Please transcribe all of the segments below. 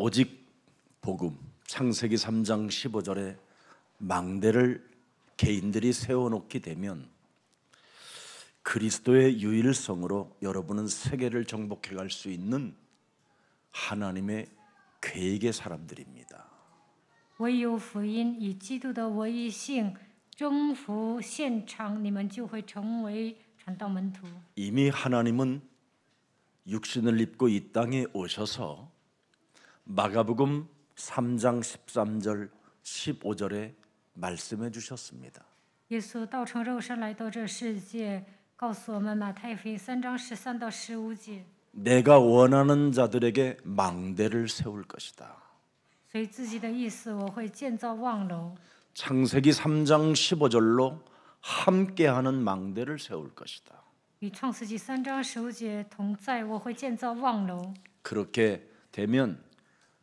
오직 복음 창세기 3장 15절에 망대를 개인들이 세워놓게 되면 그리스도의 유일성으로 여러분은 세계를 정복해 갈 수 있는 하나님의 계획의 사람들입니다. 唯有福音以基督的唯一性征服现场，你们就会成为传道门徒。 이미 하나님은 육신을 입고 이 땅에 오셔서 마가복음 3장 13절 15절에 말씀해 주셨습니다. 耶稣道成肉身来到这世界，告诉我们马太福音3章13到15节。 내가 원하는 자들에게 망대를 세울 것이다. 随自己的意思，我会建造望楼。 창세기 3장 15절로 함께하는 망대를 세울 것이다. 与创世纪3章15节同在，我会建造望楼。 그렇게 되면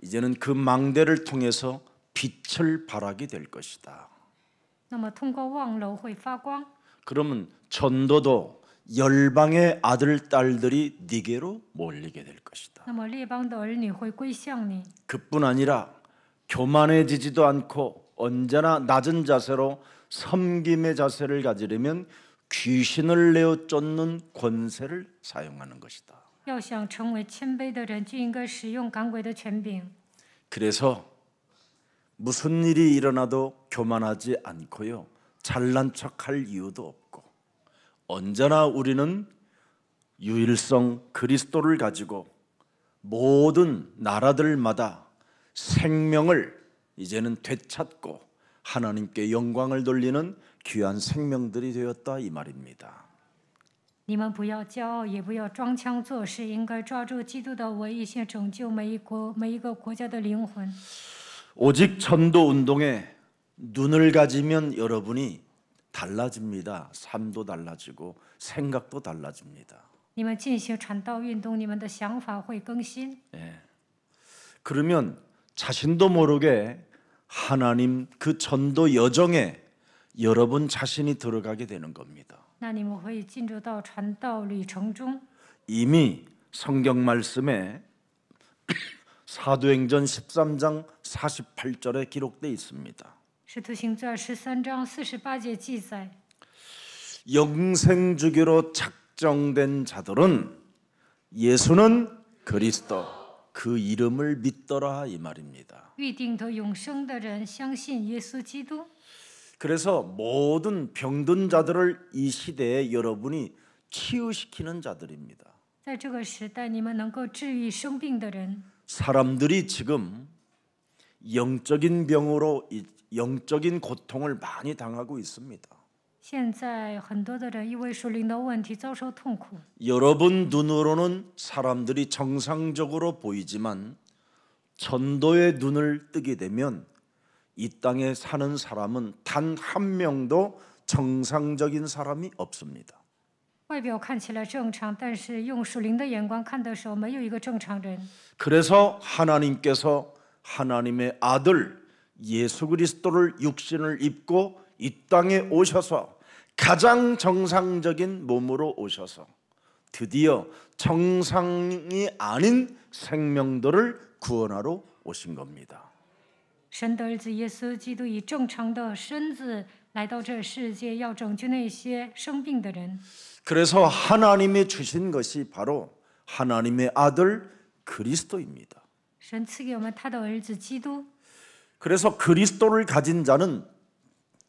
이제는 그 망대를 통해서 빛을 발하게 될 것이다. 那么通过望楼会发光， 그러면 전도도 열방의 아들 딸들이 네게로 몰리게 될 것이다. 那么列邦的儿女会归向你。 그뿐 아니라 교만해지지도 않고 언제나 낮은 자세로 섬김의 자세를 가지려면 귀신을 내어 쫓는 권세를 사용하는 것이다. 要想成为谦卑的人，就应该使用赶鬼的权柄。 그래서 무슨 일이 일어나도 교만하지 않고요, 잘난 척할 이유도 없고 언제나 우리는 유일성 그리스도를 가지고 모든 나라들마다 생명을 이제는 되찾고 하나님께 영광을 돌리는 귀한 생명들이 되었다 이 말입니다. 你们不要骄傲，也不要装腔作势，应该抓住基督的唯一性，拯救每一个国家的灵魂。 오직 전도 운동에 눈을 가지면 여러분이 달라집니다. 삶도 달라지고 생각도 달라집니다. 你们进行传道运动，你们的想法会更新。 그러면 자신도 모르게 하나님 그 전도 여정에 여러분 자신이 들어가게 되는 겁니다. 那你们会进入到传道旅程中。 이미 성경 말씀에 사도행전 13장 48절에 기록되어 있습니다. 使徒行传13章48节记载， 영생주기로 작정된 자들은 예수는 그리스도 그 이름을 믿더라 이 말입니다. 预定得永生的人相信耶稣基督。 그래서 모든 병든 자들을 이 시대에 여러분이 치유시키는 자들입니다. 在这个时代，你们能够治愈生病的人。 사람들이 지금 영적인 병으로 영적인 고통을 많이 당하고 있습니다. 现在很多的人因为属灵的问题遭受痛苦。 여러분 눈으로는 사람들이 정상적으로 보이지만 전도의 눈을 뜨게 되면 이 땅에 사는 사람은 단 한 명도 정상적인 사람이 없습니다. 外表看起来正常，但是用属灵的眼光看的时候，没有一个正常人。 그래서 하나님께서 하나님의 아들 예수 그리스도를 육신을 입고 이 땅에 오셔서 가장 정상적인 몸으로 오셔서 드디어 정상이 아닌 생명들을 구원하러 오신 겁니다. 神的儿子耶稣基督以正常的身子来到这世界，要拯救那些生病的人。 그래서 하나님이 주신 것이 바로 하나님의 아들 그리스도입니다. 神赐给我们他的儿子基督。 그래서 그리스도를 가진 자는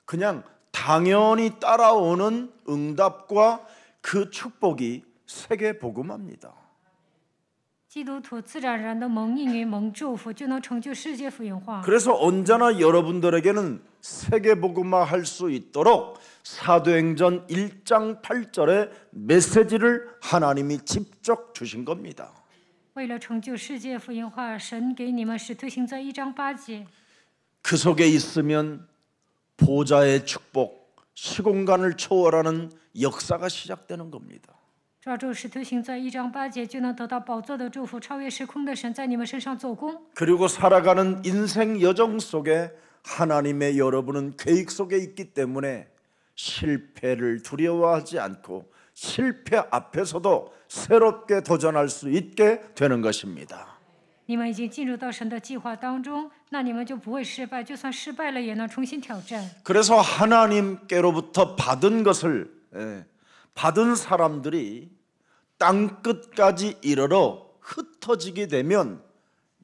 그냥 당연히 따라오는 응답과 그 축복이 세계 복음화입니다. 基督徒自然而然的蒙应允、蒙祝福，就能成就世界福音化。 그래서 언제나 여러분들에게는 세계 복음화 할 수 있도록 사도행전 1장 8절의 메시지를 하나님이 직접 주신 겁니다. 为了成就世界福音化，神给你们使徒行传1章8节。 그 속에 있으면 보좌의 축복, 시공간을 초월하는 역사가 시작되는 겁니다. 抓住使徒行传1章8节，就能得到宝座的祝福，超越时空的神在你们身上做工。 그리고 살아가는 인생 여정 속에 하나님의 여러분은 계획 속에 있기 때문에 실패를 두려워하지 않고 실패 앞에서도 새롭게 도전할 수 있게 되는 것입니다. 你们已经进入到神的计划当中，那你们就不会失败，就算失败了也能重新挑战。 그래서 하나님께로부터 받은 것을 받은 사람들이 땅 끝까지 이르러 흩어지게 되면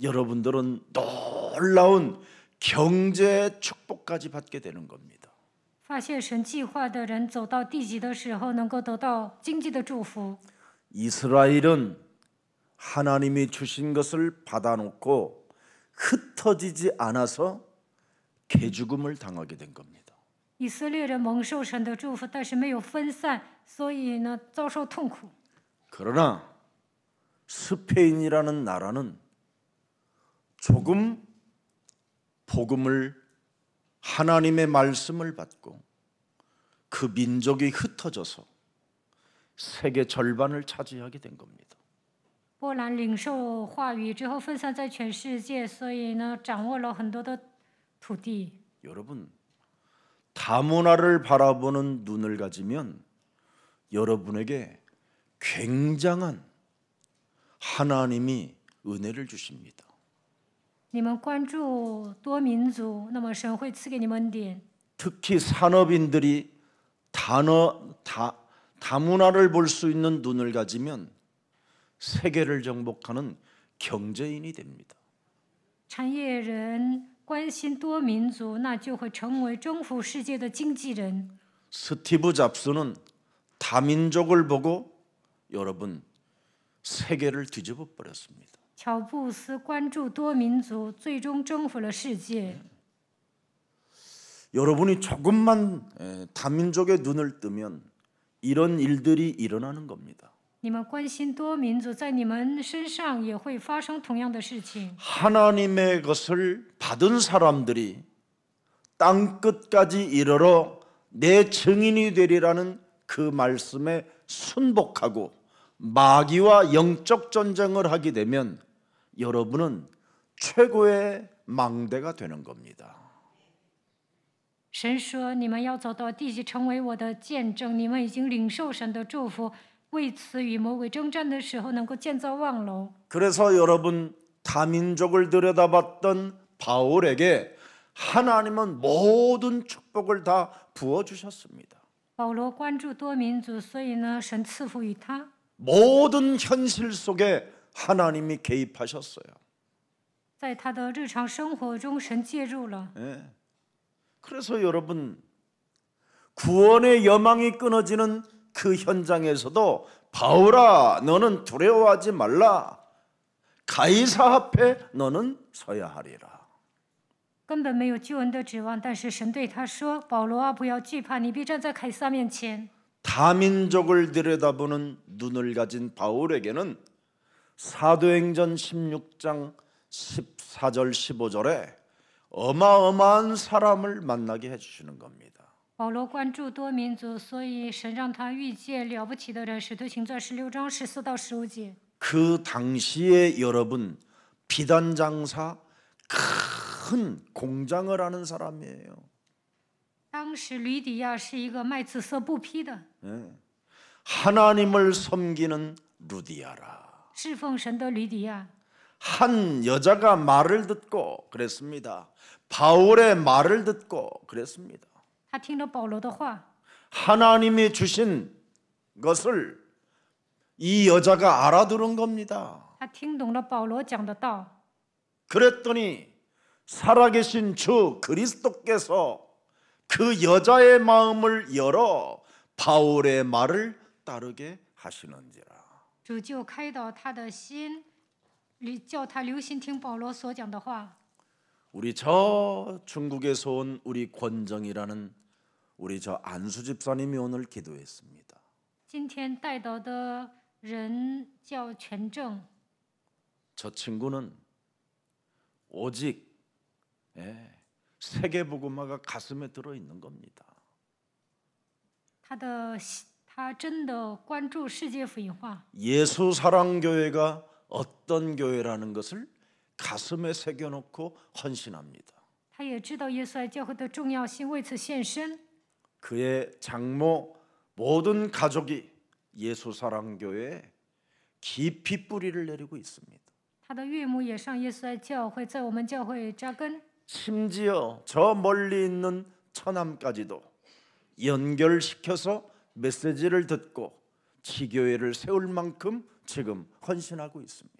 여러분들은 놀라운 경제 축복까지 받게 되는 겁니다. 发现神计划的人走到地极的时候，能够得到经济的祝福。 이스라엘은 하나님이 주신 것을 받아놓고 흩어지지 않아서 개죽음을 당하게 된 겁니다. 以色列人蒙受神的祝福，但是没有分散，所以呢遭受痛苦。 그러나 스페인이라는 나라는 조금 복음을 하나님의 말씀을 받고 그 민족이 흩어져서 세계 절반을 차지하게 된 겁니다. 波兰领受话语之后分散在全世界，所以呢掌握了很多的土地。 여러분, 다문화를 바라보는 눈을 가지면 여러분에게 굉장한 하나님이 은혜를 주십니다. 你们关注多民族，那么神会赐给你们恩典。 특히 산업인들이 다문화를 볼 수 있는 눈을 가지면 세계를 정복하는 경제인이 됩니다. 产业人关心多民族，那就会成为征服世界的经纪人。 스티브 잡스는 다민족을 보고 여러분 세계를 뒤집어 버렸습니다. 乔布斯关注多民族，最终征服了世界。 여러분이 조금만 다민족의 눈을 뜨면 이런 일들이 일어나는 겁니다. 你们关心多民族，在你们身上也会发生同样的事情。 하나님의 것을 받은 사람들이 땅 끝까지 이르러 내 증인이 되리라는 그 말씀에 순복하고 마귀와 영적 전쟁을 하게 되면 여러분은 최고의 망대가 되는 겁니다. 神说：“你们要走到地极，成为我的见证。你们已经领受神的祝福，为此与魔鬼征战的时候，能够建造望楼。 그래서 여러분 다민족을 들여다봤던 바울에게 하나님은 모든 축복을 다 부어주셨습니다. 保罗关注多民族，所以呢，神赐福于他。 모든 현실 속에 하나님이 개입하셨어요. 在他的日常生活中，神介入了。 그래서 여러분 구원의 여망이 끊어지는 그 현장에서도 바울아 너는 두려워하지 말라. 가이사 앞에 너는 서야 하리라. 根本没有救恩的指望，但是神对他说：“保罗啊，不要惧怕，你必站在凯撒面前。” 다민족을 들여다보는 눈을 가진 바울에게는 사도행전 16장 14절 15절에 어마어마한 사람을 만나게 해주시는 겁니다. 保罗关注多民族，所以神让他遇见了不起的人。使徒行传16章14到15节。 그 당시에 여러분 비단 장사 큰 공장을 하는 사람이에요. 当时吕底亚是一个卖紫色布匹的， 하나님을 섬기는 루디아라. 侍奉神的吕底亚。 한 여자가 말을 듣고 그랬습니다. 바울의 말을 듣고 그랬습니다. 他听了保罗的话， 하나님이 주신 것을 이 여자가 알아들은 겁니다. 他听懂了保罗讲的道。 그랬더니 살아계신 주 그리스도께서 그 여자의 마음을 열어 바울의 말을 따르게 하시는지라. 主就开导他的心，叫他留心听保罗所讲的话。 우리 저 중국에서 온 우리 권정이라는 우리 저 안수 집사님이 오늘 기도했습니다. 今天带导的人叫全正， 저 친구는 오직 세계복음화가 가슴에 들어 있는 겁니다. 他真的关注世界福音化。 예수사랑교회가 어떤 교회라는 것을 가슴에 새겨놓고 헌신합니다. 他也知道耶稣爱教会的重要性，为此献身。 그의 장모 모든 가족이 예수사랑교회에 깊이 뿌리를 내리고 있습니다. 他的岳母也上耶稣爱教会，在我们教会扎根。 심지어 저 멀리 있는 처남까지도 연결시켜서 메시지를 듣고 지교회를 세울 만큼 지금 헌신하고 있습니다.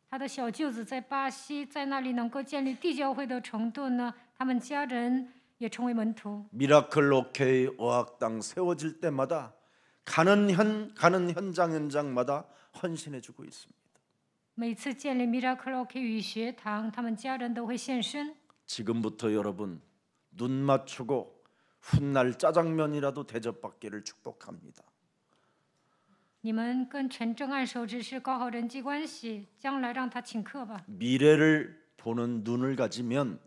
他的小舅子在巴西，在那里能够建立地教会的程度呢，他们家人也成为门徒。 미라클 오케이 어학당 세워질 때마다 가는 현장마다 헌신해주고 있습니다. 每次建立 Miracle OK 语学堂，他们家人都会献身。 지금부터 여러분 눈 맞추고 훗날 짜장면이라도 대접받기를 축복합니다. 你们跟陈正按手指是搞好人际关系，将来让他请客吧。 미래를 보는 눈을 가지면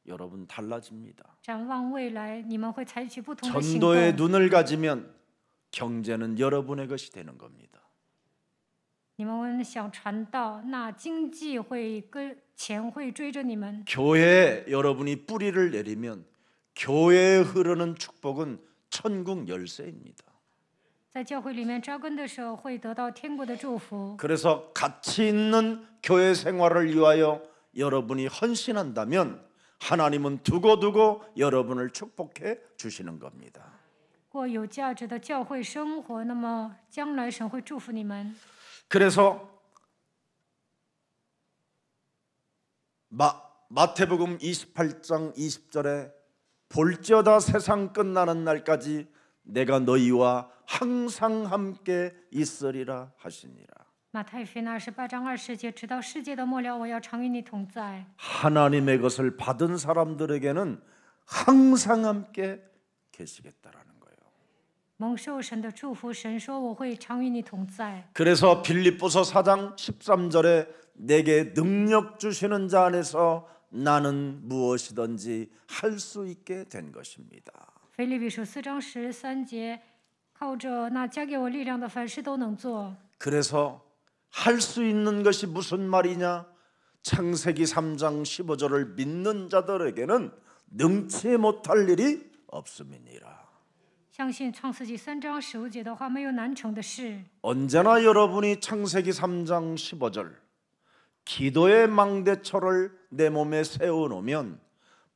여러분 달라집니다. 展望未来，你们会采取不同的行动。 전도의 눈을 가지면 경제는 여러분의 것이 되는 겁니다. 你们想传道，那经济会跟钱会追着你们。 교회에 여러분이 뿌리를 내리면 교회에 흐르는 축복은 천국 열쇠입니다. 在教会里面扎根的时候，会得到天国的祝福。 그래서 가치 있는 교회 생활을 위하여 여러분이 헌신한다면 하나님은 두고두고 여러분을 축복해 주시는 겁니다. 过有价值的教会生活，那么将来神会祝福你们。 그래서 마태복음 28장 20절에 볼지어다 세상 끝나는 날까지 내가 너희와 항상 함께 있으리라 하시니라. 马太福音28章20节，直到世界的末了，我要常与你同在。 하나님의 것을 받은 사람들에게는 항상 함께 계시겠다라는 거예요. 蒙受神的祝福，神说我会常与你同在。 그래서 빌립보서 4장 13절에 내게 능력 주시는 자 안에서 나는 무엇이든지 할 수 있게 된 것입니다. 腓立比书4章13节，靠着那加给我力量的，凡事都能做。 그래서 할 수 있는 것이 무슨 말이냐? 창세기 3장 15절을 믿는 자들에게는 능치 못할 일이 없음이니라. 相信创世纪3章15节的话，没有难成的事。 언제나 여러분이 창세기 3장 15절 기도의 망대초를 내 몸에 세워놓으면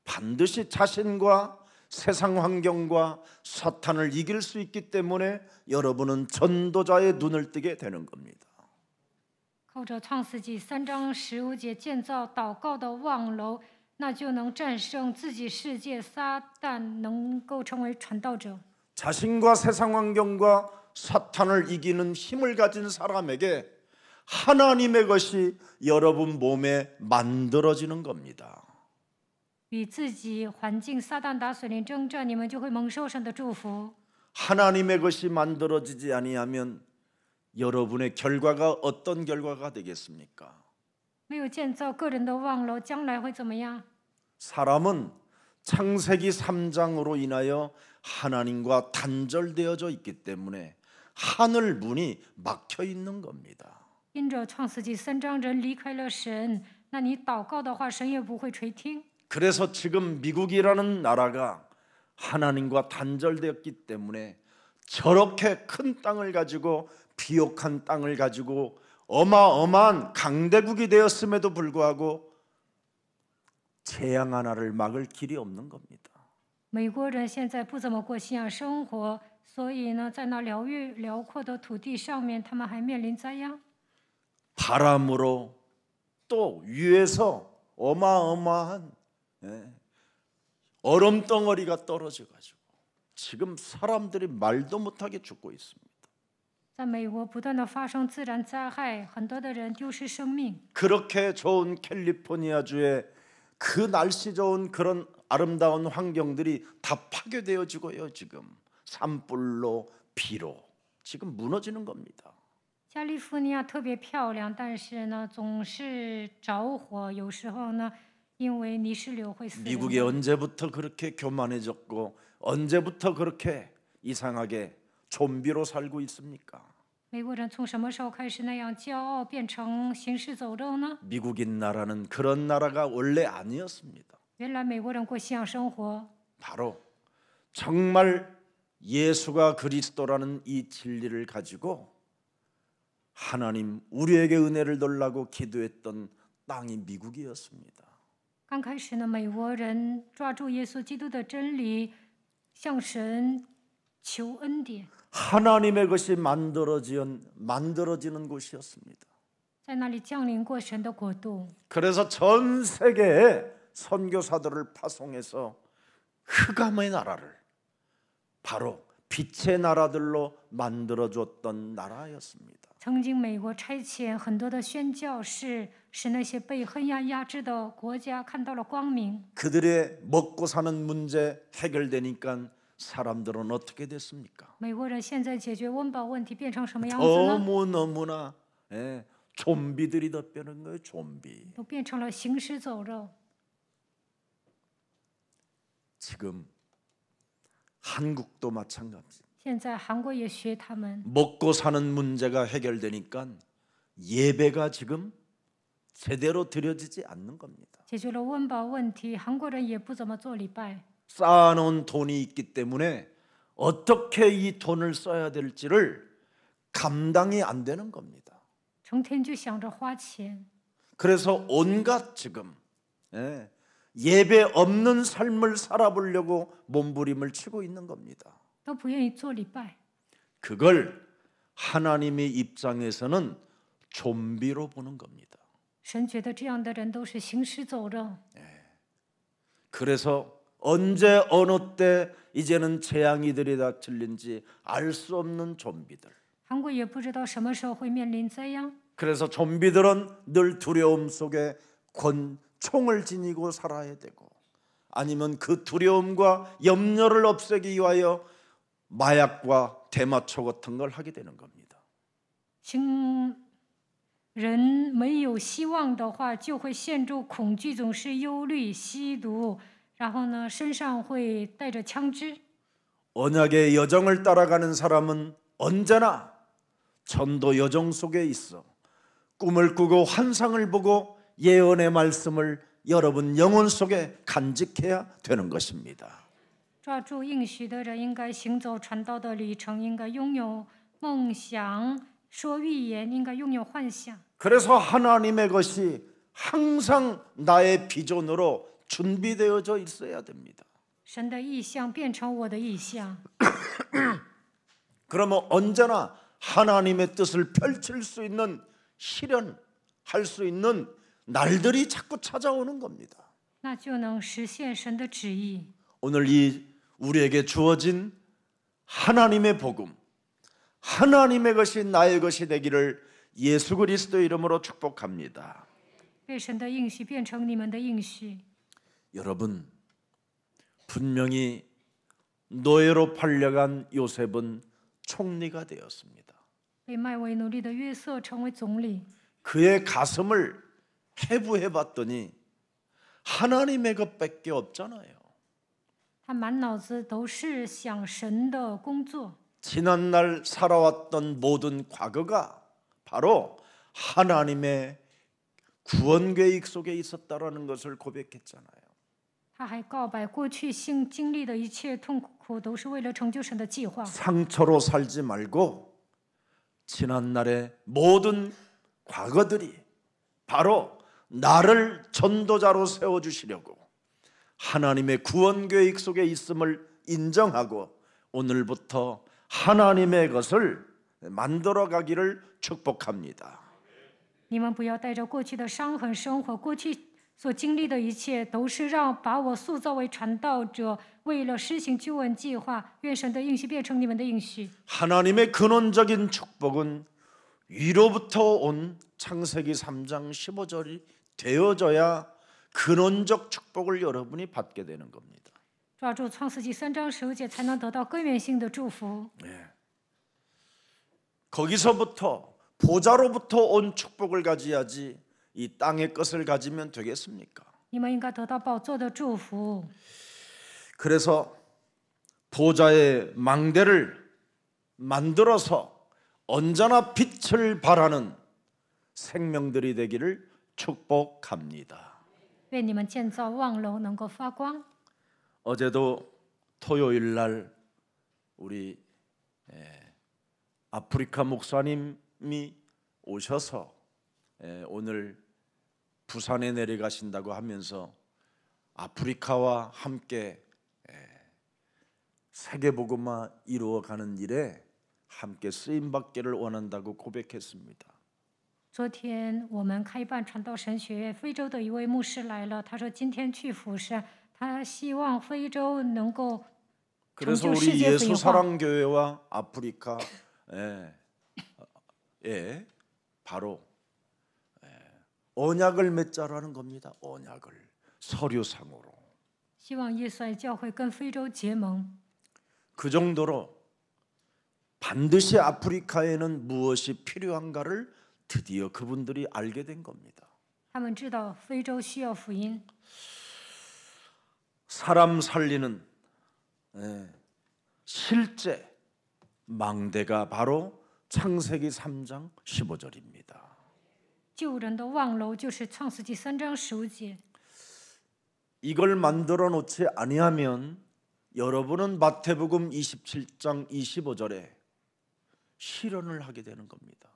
반드시 자신과 세상 환경과 사탄을 이길 수 있기 때문에 여러분은 전도자의 눈을 뜨게 되는 겁니다. 靠着创世纪3章15节建造祷告的望楼，那就能战胜自己世界撒旦，能够成为传道者。 자신과 세상 환경과 사탄을 이기는 힘을 가진 사람에게 하나님의 것이 여러분 몸에 만들어지는 겁니다. 与自己环境撒旦打水灵征战，你们就会蒙受神的祝福。 하나님의 것이 만들어지지 아니하면 여러분의 결과가 어떤 결과가 되겠습니까? 没有建造个人的望楼，将来会怎么样？ 사람은 창세기 3장으로 인하여 하나님과 단절되어져 있기 때문에 하늘 문이 막혀 있는 겁니다. 因着创世纪3章人离开了神，那你祷告的话，神也不会垂听。 그래서 지금 미국이라는 나라가 하나님과 단절되었기 때문에 저렇게 큰 땅을 가지고 비옥한 땅을 가지고 어마어마한 강대국이 되었음에도 불구하고 재앙 하나를 막을 길이 없는 겁니다. 美国人现在不怎么过信仰生活，所以呢，在那辽阔的土地上面，他们还面临灾殃。 바람으로 또 위에서 어마어마한 얼음 덩어리가 떨어져 가지고 지금 사람들이 말도 못하게 죽고 있습니다. 在美国不断的发生自然灾害，很多的人丢失生命。 그렇게 좋은 캘리포니아주의 그 날씨 좋은 그런 아름다운 환경들이 다 파괴되어지고요. 지금 산불로 비로 지금 무너지는 겁니다. 加利福尼亚特别漂亮，但是呢，总是着火。有时候呢，因为泥石流会死人。 미국이 언제부터 그렇게 교만해졌고 언제부터 그렇게 이상하게 좀비로 살고 있습니까? 美国人从什么时候开始那样骄傲，变成行尸走肉呢？ 미국인 나라는 그런 나라가 원래 아니었습니다. 原来美国人过信仰生活， 바로 정말 예수가 그리스도라는 이 진리를 가지고 하나님 우리에게 은혜를 달라고 기도했던 땅이 미국이었습니다. 刚开始呢，美国人抓住耶稣基督的真理，向神求恩典， 하나님의 것이 만들어지는 곳이었습니다. 在那里降临过神的国度。 그래서 전 세계에 선교사들을 파송해서 흑암의 나라를 바로 빛의 나라들로 만들어줬던 나라였습니다. 曾经美国差遣很多的宣教士，使那些被黑暗压制的国家看到了光明。 그들의 먹고 사는 문제 해결되니까 사람들은 어떻게 됐습니까? 美国人现在解决温饱问题变成什么样子呢？ 너무너무나 좀비들이 덮여는 거예요. 좀비. 都变成了行尸走肉。 지금 한국도 마찬가지. 现在韩国也学他们， 먹고 사는 문제가 해결되니까 예배가 지금 제대로 드려지지 않는 겁니다. 解决了温饱问题，韩国人也不怎么做礼拜。 쌓아놓은 돈이 있기 때문에 어떻게 이 돈을 써야 될지를 감당이 안 되는 겁니다. 成天就想着花钱， 그래서 온갖 지금 예배 없는 삶을 살아보려고 몸부림을 치고 있는 겁니다. 都不愿意做礼拜。 그걸 하나님의 입장에서는 좀비로 보는 겁니다. 神觉得这样的人都是行尸走肉， 그래서 언제 어느 때 이제는 재앙이 들이닥칠는지 알 수 없는 좀비들. 韩国也不知道什么时候会面临灾殃。 그래서 좀비들은 늘 두려움 속에 총을 지니고 살아야 되고 아니면 그 두려움과 염려를 없애기 위하여 마약과 대마초 같은 걸 하게 되는 겁니다. 行人没有希望的话，就会陷入恐惧，总是忧虑、吸毒，然后呢，身上会带着枪支。 언약의 여정을 따라가는 사람은 언제나 전도 여정 속에 있어 꿈을 꾸고 환상을 보고 예언의 말씀을 여러분 영혼 속에 간직해야 되는 것입니다. 抓住应许的人，应该行走传道的旅程，应该拥有梦想，说预言，应该拥有幻想。 그래서 하나님의 것이 항상 나의 비전으로 준비되어져 있어야 됩니다. 神的意象变成我的意象， 그러면 언제나 하나님의 뜻을 펼칠 수 있는 실현할 수 있는 날들이 자꾸 찾아오는 겁니다. 那就能实现神的旨意。 오늘 이 우리에게 주어진 하나님의 복음, 하나님의 것이 나의 것이 되기를 예수 그리스도 이름으로 축복합니다. 被神的应许变成你们的应许。 여러분, 분명히 노예로 팔려간 요셉은 총리가 되었습니다. 被卖为奴隶的约瑟成为总理， 그의 가슴을 해부해봤더니 하나님의 것밖에 없잖아요. 他满脑子都是想神的工作。 지난날 살아왔던 모든 과거가 바로 하나님의 구원 계획 속에 있었다라는 것을 고백했잖아요. 他还告白过去经历的一切痛苦都是为了成就神的计划。 상처로 살지 말고 지난날의 모든 과거들이 바로 나를 전도자로 세워주시려고 하나님의 구원 계획 속에 있음을 인정하고 오늘부터 하나님의 것을 만들어가기를 축복합니다. 你们不要带着过去的伤痕生活，过去所经历的一切都是把我塑造为传道者，为了施行救恩计划。愿神的应许变成你们的应许。 하나님의 근원적인 축복은 위로부터 온 창세기 3장 15절이 되어져야 근원적 축복을 여러분이 받게 되는 겁니다. 抓住创世纪3章15节，才能得到根源性的祝福。 거기서부터 보좌로부터 온 축복을 가져야지 이 땅의 것을 가지면 되겠습니까? 你们应该得到宝座的祝福。 그래서 보좌의 망대를 만들어서 언제나 빛을 발하는 생명들이 되기를 축복합니다. 愿你们建造望楼能够发光。 어제도 토요일 날 우리 아프리카 목사님이 오셔서 오늘 부산에 내려가신다고 하면서 아프리카와 함께 세계복음화 이루어가는 일에 함께 쓰임받기를 원한다고 고백했습니다. 昨天我们开办传道神学院，非洲的一位牧师来了，他说今天去釜山，他希望非洲能够 그래서 成就世 우리 界福音化。 예수사랑교회와 아프리카 바로 언약을 맺자라는 겁니다. 언약을 서류상으로. 希望耶稣爱教会跟非洲结盟。 그 정도로 반드시 아프리카에는 무엇이 필요한가를 드디어 그분들이 알게 된 겁니다. 他们知道非洲需要福音， 사람 살리는 실제 망대가 바로 창세기 3장 15절입니다. 救人的望楼就是创世纪3章15节。 이걸 만들어 놓지 아니하면 여러분은 마태복음 27장 25절에 실언을 하게 되는 겁니다.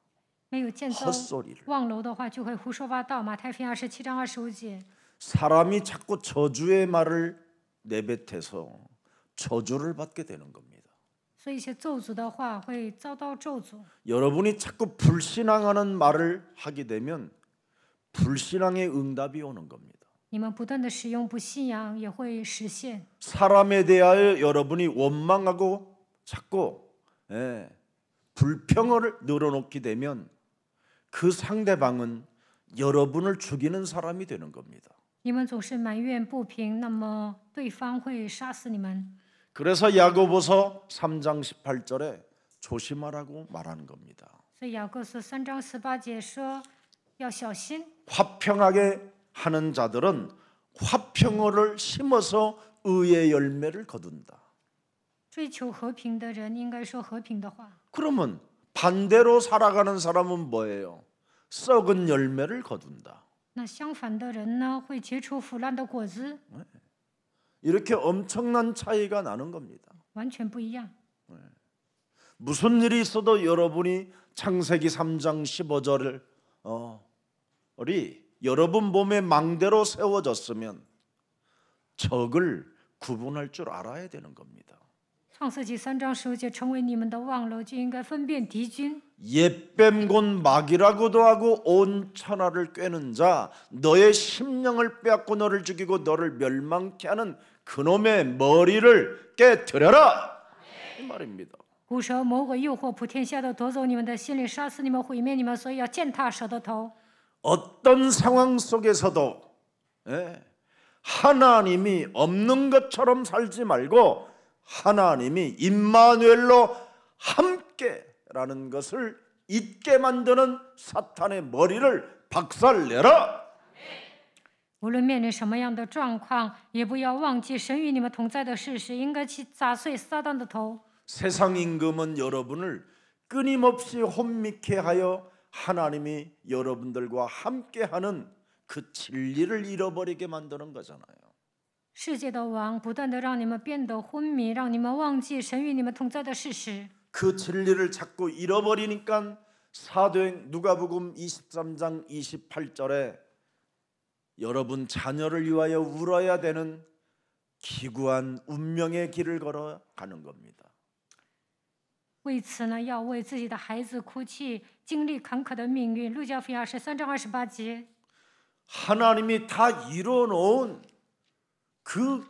没有建造 헛소리를. 望楼的话，就会胡说八道。马太福音27章25节。 사람이 자꾸 저주의 말을 내뱉어서 저주를 받게 되는 겁니다. 所以一些咒诅的话会遭到咒诅。 여러분이 자꾸 불신앙하는 말을 하게 되면 불신앙의 응답이 오는 겁니다. 你们不断的使用不信仰，也会实现。 사람에 대하여 여러분이 원망하고 자꾸 불평을 늘어놓게 되면 그 상대방은 여러분을 죽이는 사람이 되는 겁니다. 你们总是埋怨不平，那么对方会杀死你们。 그래서 야고보서 3장 18절에 조심하라고 말하는 겁니다. 所以雅各书3章18节说要小心。 화평하게 하는 자들은 화평을 심어서 의의 열매를 거둔다. 追求和平的人应该说和平的话。 그러면 반대로 살아가는 사람은 뭐예요? 썩은 열매를 거둔다. 那相反的人呢，会结出腐烂的果子， 이렇게 엄청난 차이가 나는 겁니다. 完全不一样。 무슨 일이 있어도 여러분이 창세기 3장 15절을 여러분 몸에 망대로 세워졌으면 적을 구분할 줄 알아야 되는 겁니다. 创世纪3章15节成为你们的望楼，就应该分辨敌军。 옛뱀 곧 막이라고도 하고 온 천하를 꿰는 자 너의 심령을 빼앗고 너를 죽이고 너를 멸망케 하는 그놈의 머리를 깨뜨려라 이 말입니다. 古蛇魔鬼诱惑普天下的夺走你们的心灵，杀死你们，毁灭你们，所以要践踏蛇的头。 어떤 상황 속에서도 하나님이 없는 것처럼 살지 말고 하나님이 임마누엘로 함께라는 것을 잊게 만드는 사탄의 머리를 박살내라. 无论面临什么样的状况，也不要忘记神与你们同在的事实，应该去砸碎撒旦的头。 세상 임금은 여러분을 끊임없이 혼미케 하여 하나님이 여러분들과 함께하는 그 진리를 잃어버리게 만드는 거잖아요. 世界的王不断的让你们变得昏迷，让你们忘记神与你们同在的事实。 그 진리를 자꾸 잃어버리니까 사도행 누가복음 23장 28절에 여러분 자녀를 위하여 울어야 되는 기구한 운명의 길을 걸어가는 겁니다. 为此呢，要为自己的孩子哭泣，经历坎坷的命运。路加福音23章28节。 하나님이 다 이뤄놓은 그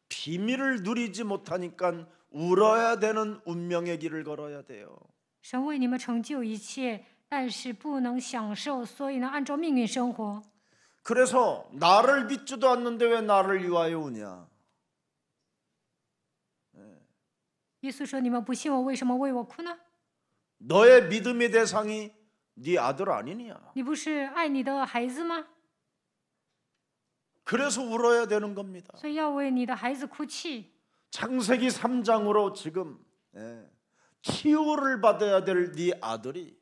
비밀을 누리지 못하니까 울어야 되는 운명의 길을 걸어야 돼요. 神为你们成就一切，但是不能享受，所以呢，按照命运生活。 그래서 나를 믿지도 않는데 왜 나를 위하여 우냐? 耶稣说：“你们不信我，为什么为我哭呢？ 너의 믿음의 대상이 네 아들 아니냐? 你不是爱你的孩子吗？ 그래서 울어야 되는 겁니다. 所以要为你的孩子哭泣。 창세기 3장으로 지금 치유를 받아야 될 네 아들이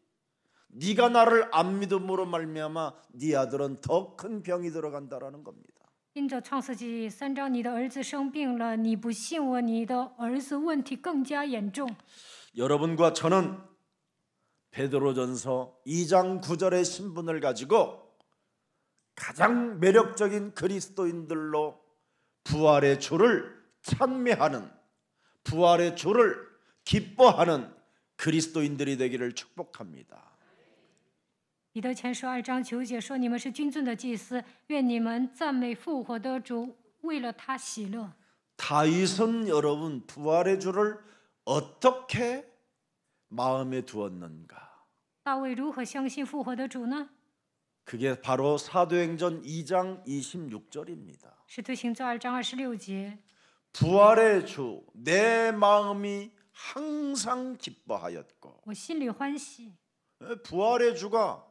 네가 나를 안 믿음으로 말미암아 네 아들은 더 큰 병이 들어간다라는 겁니다. 因着创世纪3章，你的儿子生病了，你不信我，你的儿子问题更加严重。 여러분과 저는 베드로전서 2장 9절의 신분을 가지고 가장 매력적인 그리스도인들로 부활의 주를 찬미하는, 부활의 주를 기뻐하는 그리스도인들이 되기를 축복합니다. 彼得前书2章9节说：“你们是君尊的祭司，愿你们赞美复活的主，为了他喜乐。” 다윗은 여러분 부활의 주를 어떻게 마음에 두었는가? 大卫如何相信复活的主呢？ 그게 바로 사도행전 2장 26절입니다. 使徒行传2章26节， 부활의 주 내 마음이 항상 기뻐하였고. 我心里欢喜。 부활의 주가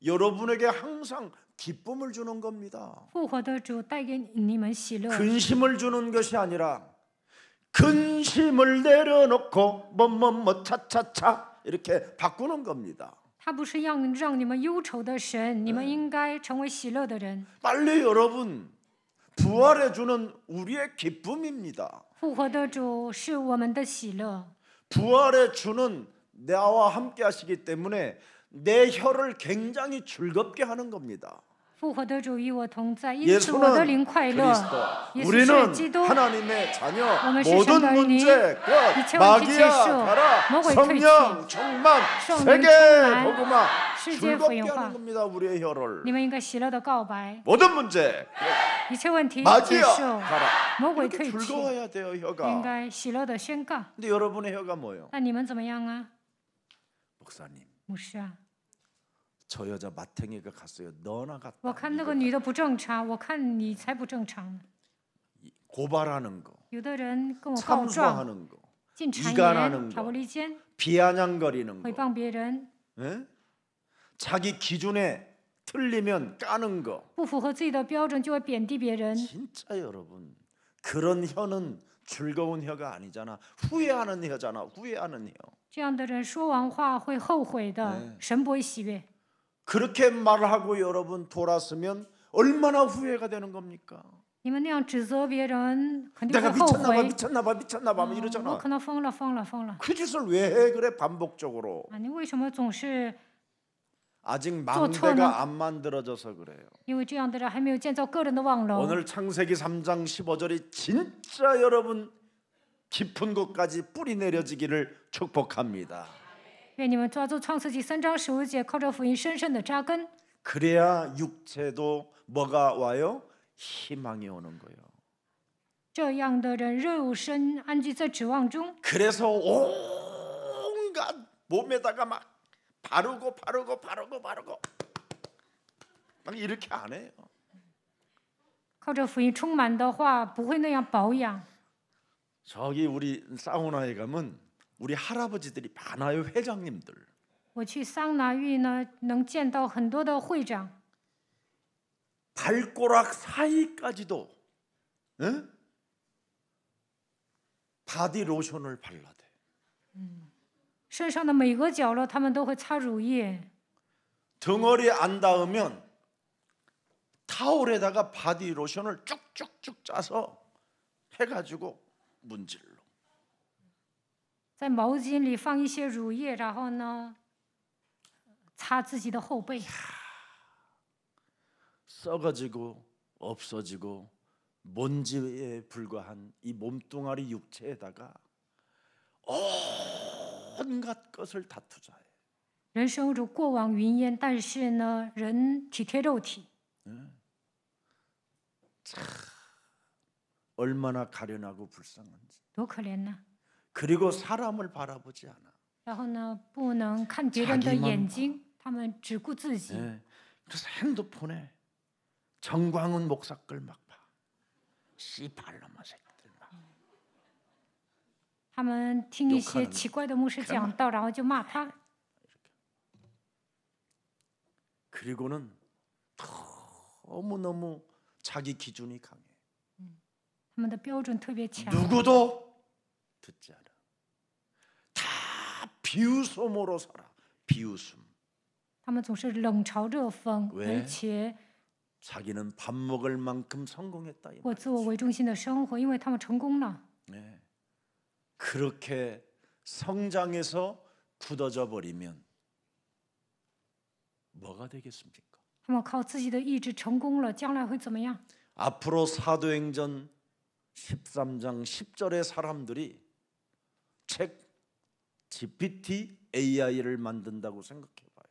여러분에게 항상 기쁨을 주는 겁니다. 复活的主带给你们喜乐， 근심을 주는 것이 아니라 근심을 내려놓고 뭐뭐뭐 차차차 이렇게 바꾸는 겁니다. 他不是让你们忧愁的神，你们应该成为喜乐的人。 빨리 여러분 부활의 주는 우리의 기쁨입니다. 复活的主是我们的喜乐， 부활의 주는 나와 함께 하시기 때문에 내 혀를 굉장히 즐겁게 하는 겁니다. 复活的主与我同在，因此我的灵 예수는 快乐。 그리스도, 耶稣是 우리는 基督， 하나님의 자녀, 我们是 모든 神的儿女， 문제 끝, 一切问题结 마귀야 束， 가라, 魔鬼退去， 성령 충만, 圣灵 세계 充满， 복음화 世界福 즐겁게 音化 하는 。 겁니다. 우리의 혀를 你们应该喜乐的告白， 모든 문제 一切问题接 마귀야 受， 가라 魔鬼 이렇게 退去， 즐거워야 돼요. 应 혀가. 该喜乐的宣告。 근데 여러분의 혀가 뭐예요? 那你们怎么样啊， 목사님 牧师啊？ 저 여자 마탱이가 갔어요. 너나 갔다. 我看那个女的不正常，我看你才不正常。 고발하는 거, 有的人跟我告状， 참소하는 거, 进谗 이간하는 言、挑拨 거 离间、 비아냥거리는 诽 거, 谤别人， 예? 자기 기준에 틀리면 까는 거. 不符合自己的标准就会贬低别人。 진짜 여러분 그런 혀는 즐거운 혀가 아니잖아. 후회하는 혀잖아. 후회하는 혀. 这样的人说完话会后悔的，神不会喜悦。 그렇게 말하고 여러분 돌았으면 얼마나 후회가 되는 겁니까? 你们那样指责别人，肯定 내가 会后 미쳤나봐 悔。 미쳤나봐 미쳤나봐 我 이러잖아. 可能疯了，疯了，疯了。 그 짓을 왜 해 그래 반복적으로? 啊，你为什么总是？ 아직 좋잖아. 망대가 안 만들어져서 그래요. 因为这样的人还没有建造个人的望楼。 오늘 창세기 3장 15절이 진짜 여러분 깊은 곳까지 뿌리 내려지기를 축복합니다. 愿你们抓住创世纪3章15节，靠着福音深深的扎根， 그래야 육체도 뭐가 와요? 희망이 오는 거예요. 这样的人肉身安居在指望中。 그래서 온갖 몸에다가 막 바르고 막 이렇게 안 해요. 靠着福音充满的话，不会那样保养。 저기 우리 사우나에 가면 우리 할아버지들이 많아요. 회장님들. 我去桑拿浴呢，能见到很多的会长， 발가락 사이까지도 응? 바디 로션을 발라대. 身上的每个角落他们都会擦乳液， 덩어리 안 닿으면 타올에다가 바디 로션을 쭉쭉쭉 짜서 해가지고 문질러. 在毛巾里放一些乳液，然后呢，擦自己的后背。 썩어지고 없어지고 먼지에 불과한 이 몸뚱아리 육체에다가 온갖 것을 다 투자해. 人生如过往云烟，但是呢，人体贴肉体， 얼마나 가련하고 불쌍한지. 多可怜呐！ 그리고 사람을 바라보지 않아. 然后呢，不能看别人的眼睛，他们只顾自己。 예. 그래서 핸드폰에 정광훈 목사 걸 막 봐. 씨발놈아 새끼들 막. 他们听一些 욕하는 奇怪的牧师讲道，然后就骂他。 그리고는 너무너무 자기 기준이 강해. 他们的标准特别强， 누구도 듣지 않아. 다 비웃음으로 살아. 비웃음. 他们总是冷嘲热讽， 왜 而且 자기는 밥 먹을 만큼 성공했다. 이 过 말. 自我为中心的生活，因为他们成功了。 네. 그렇게 성장해서 굳어져 버리면 뭐가 되겠습니까? 他们靠自己的意志成功了，将来会怎么样？ 앞으로 사도행전 13장 10절의 사람들이 책 GPT AI를 만든다고 생각해 봐요.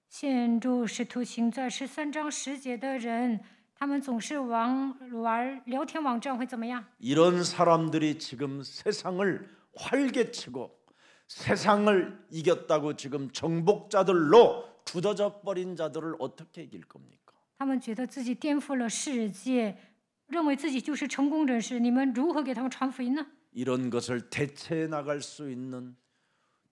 陷入使徒行传13章10节的人，他们总是玩聊天网站会怎么样？ 이런 사람들이 지금 세상을 활개치고 세상을 이겼다고 지금 정복자들로 굳어져 버린 자들을 어떻게 이길 겁니까? 他们觉得自己颠覆了世界，认为自己就是成功人士，你们如何给他们传福音呢？ 이런 것을 대체해 나갈 수 있는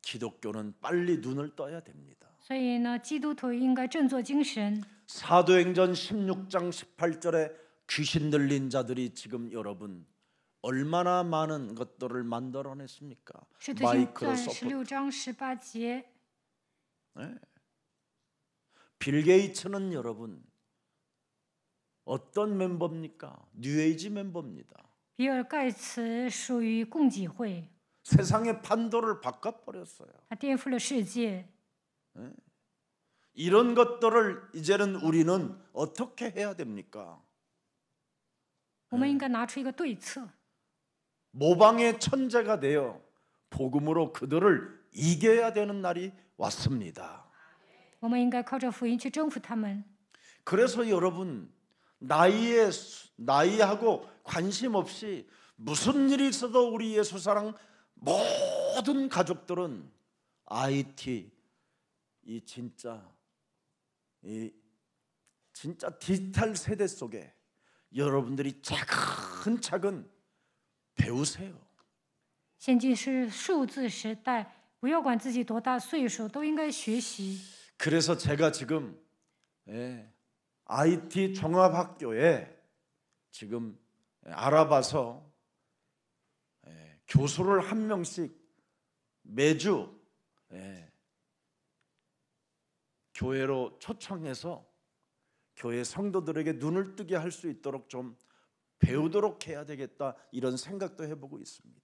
기독교는 빨리 눈을 떠야 됩니다. 所以呢，基督徒应该振作精神。 사도행전 16장 18절에 귀신 들린 자들이 지금 여러분 얼마나 많은 것들을 만들어냈습니까? 使徒行传마이크로소프트, 16章18节， 빌 게이츠는 여러분 어떤 멤버입니까? 뉴에이지 멤버입니다. 比尔盖茨属于共济会， 세상의 판도를 바꿔버렸어요. 他颠覆了世界。 이런 것들을 이제는 우리는 어떻게 해야 됩니까? 我们应该拿出一个对策， 모방의 천재가 되어 복음으로 그들을 이겨야 되는 날이 왔습니다. 我们应该靠着福音去征服他们。 그래서 여러분 나이하고 관심 없이 무슨 일이 있어도 우리 예수사랑 모든 가족들은 IT 이 진짜 디지털 세대 속에 여러분들이 차근차근 배우세요. 现今是数字时代，不要管自己多大岁数，都应该学习。 그래서 제가 지금 IT 종합학교에 지금 알아봐서 교수를 한 명씩 매주 교회로 초청해서 교회 성도들에게 눈을 뜨게 할 수 있도록 좀 배우도록 해야 되겠다 이런 생각도 해보고 있습니다.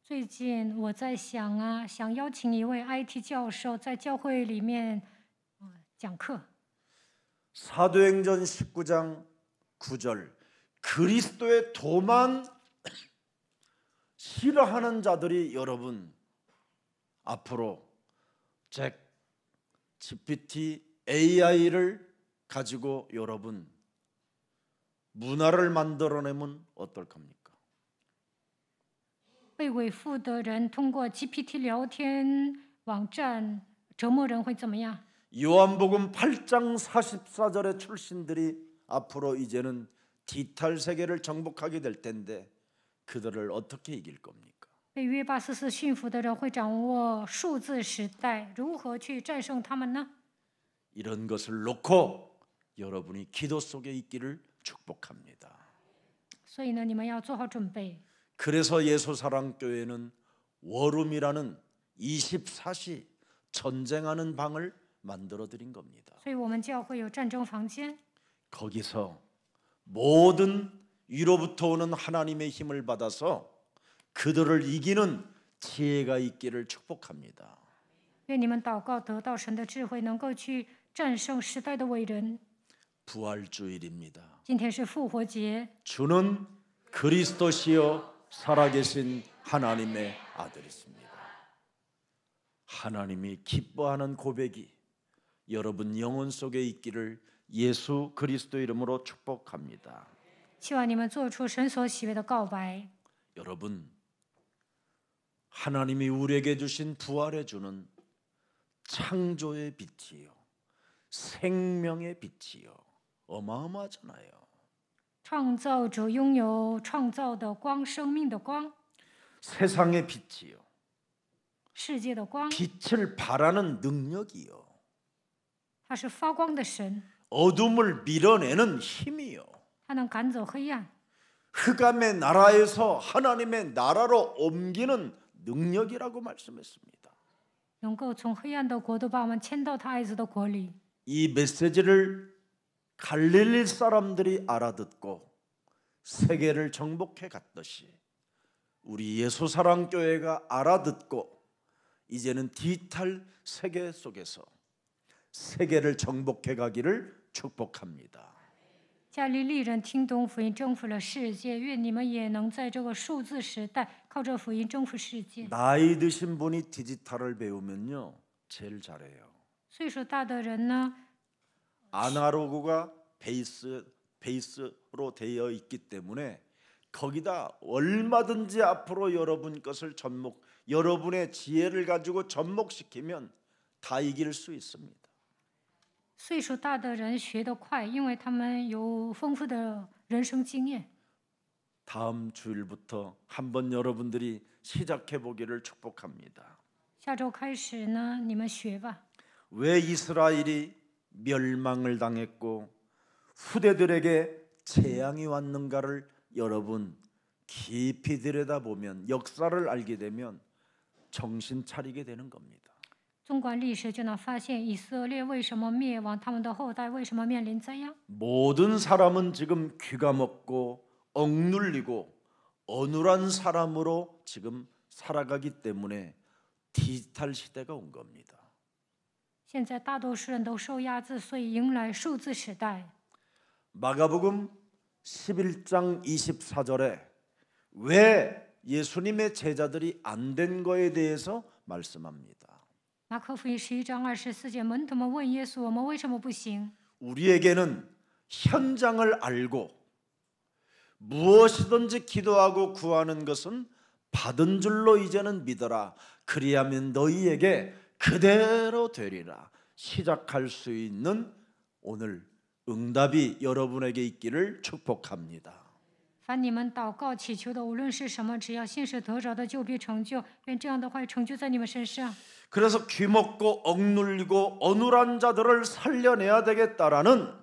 最近我在想啊，想邀请一位 IT 教授在教会里面讲课。 사도행전 19장 9절 그리스도의 도만 싫어하는 자들이 여러분 앞으로 잭 GPT AI를 가지고 여러분 문화를 만들어내면 어떨 겁니까? 被伪附的人通过 GPT 聊天网站折磨人会怎么样？ 요한복음 8장 44절의 출신들이 앞으로 이제는 디지털 세계를 정복하게 될 텐데 그들을 어떻게 이길 겁니까? 被约巴44驯服的人会掌握数字时代，如何去战胜他们呢？ 이런 것을 놓고 여러분이 기도 속에 있기를 축복합니다. 所以呢，你们要做好准备。 그래서 예수사랑교회는 워룸이라는 24시 전쟁하는 방을 만들어 드린 겁니다. 所以我们教会有战争房间， 거기서 모든 위로부터 오는 하나님의 힘을 받아서 그들을 이기는 지혜가 있기를 축복합니다. 愿你们祷告得到神的智慧，能够去战胜时代的伟人。 부활주일입니다. 今天是复活节， 주는 그리스도시요 살아계신 하나님의 아들이십니다. 하나님이 기뻐하는 고백이 여러분 영혼 속에 있기를 예수 그리스도 이름으로 축복합니다. 希望你们做出神所喜悦的告白。 여러분 하나님이 우리에게 주신 부활해 주는 창조의 빛이요 생명의 빛이요 어마어마하잖아요. 创造者拥有创造的光，生命的光， 세상의 빛이요 世界的光， 빛을 발하는 능력이요 他是发光的神， 어둠을 밀어내는 힘이요 他能赶走黑暗， 흑암의 나라에서 하나님의 나라로 옮기는 능력이라고 말씀했습니다. 能够从黑暗的国度把我们迁到他爱子的国里。 이 메시지를 갈릴리 사람들이 알아듣고 세계를 정복해 갔듯이 우리 예수사랑교회가 알아듣고 이제는 디지털 세계 속에서 세계를 정복해 가기를 축복합니다. 加利利人听懂福音，征服了世界。愿你们也能在这个数字时代，靠着福音征服世界。 나이 드신 분이 디지털을 배우면요 제일 잘해요. 岁数大的人呢， 아날로그가 베이스로 되어 있기 때문에 거기다 얼마든지 앞으로 여러분 것을 여러분의 지혜를 가지고 접목시키면 다 이길 수 있습니다. 岁数大的人学得快，因为他们有丰富的人生经验。 다음 주일부터 한번 여러분들이 시작해 보기를 축복합니다. 下周开始呢，你们学吧。 왜 이스라엘이 멸망을 당했고 후대들에게 재앙이 왔는가를 여러분 깊이 들여다보면 역사를 알게 되면 정신 차리게 되는 겁니다. 纵观历史，就能发现以色列为什么灭亡，他们的后代为什么面临灾殃。 모든 사람은 지금 귀가 먹고 억눌리고 어눌한 사람으로 지금 살아가기 때문에 디지털 시대가 온 겁니다. 现在大多数人都受压制，所以迎来数字时代。 마가복음 11장 24절에 왜 예수님의 제자들이 안 된 거에 대해서 말씀합니다. 马可福音11章24节，门徒们问耶稣：“我们为什么不行？” 우리에게는 현장을 알고 무엇이든지 기도하고 구하는 것은 받은 줄로 이제는 믿어라. 그리하면 너희에게 그대로 되리라. 시작할 수 있는 오늘 응답이 여러분에게 있기를 축복합니다. 凡你们祷告祈求的，无论是什么，只要信是得着的，就必成就。愿这样的话成就在你们身上。 그래서 귀먹고 억눌리고 어눌한 자들을 살려내야 되겠다라는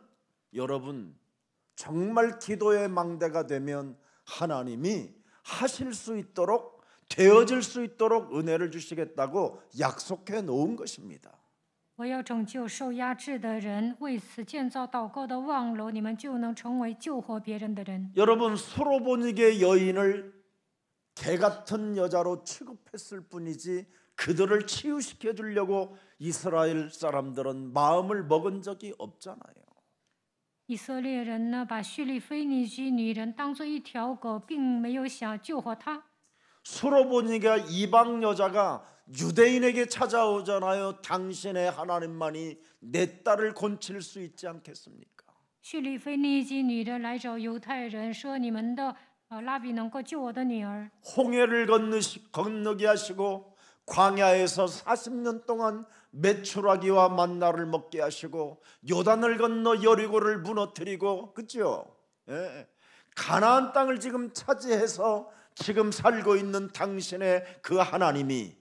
여러분 정말 기도의 망대가 되면 하나님이 하실 수 있도록 되어질 수 있도록 은혜를 주시겠다고 약속해 놓은 것입니다. 我要拯救受压制的人，为此建造祷告的望楼，你们就能成为救活别人的人。 여러분 수로보니게 여인을 개 같은 여자로 취급했을 뿐이지 그들을 치유시켜 주려고 이스라엘 사람들은 마음을 먹은 적이 없잖아요. 以色列人呢，把叙利非尼基女人当作一条狗，并没有想救活她。 수로보니가 이방 여자가 유대인에게 찾아오잖아요. 당신의 하나님만이 내 딸을 고칠 수 있지 않겠습니까? 叙利非尼基女人来找犹太人说：“你们的拉比能够救我的女儿。” 홍해를 건너게 하시고 광야에서 40년 동안 메추라기와 만나를 먹게 하시고 요단을 건너 여리고를 무너뜨리고 그렇죠? 예. 가나안 땅을 지금 차지해서 지금 살고 있는 당신의 그 하나님이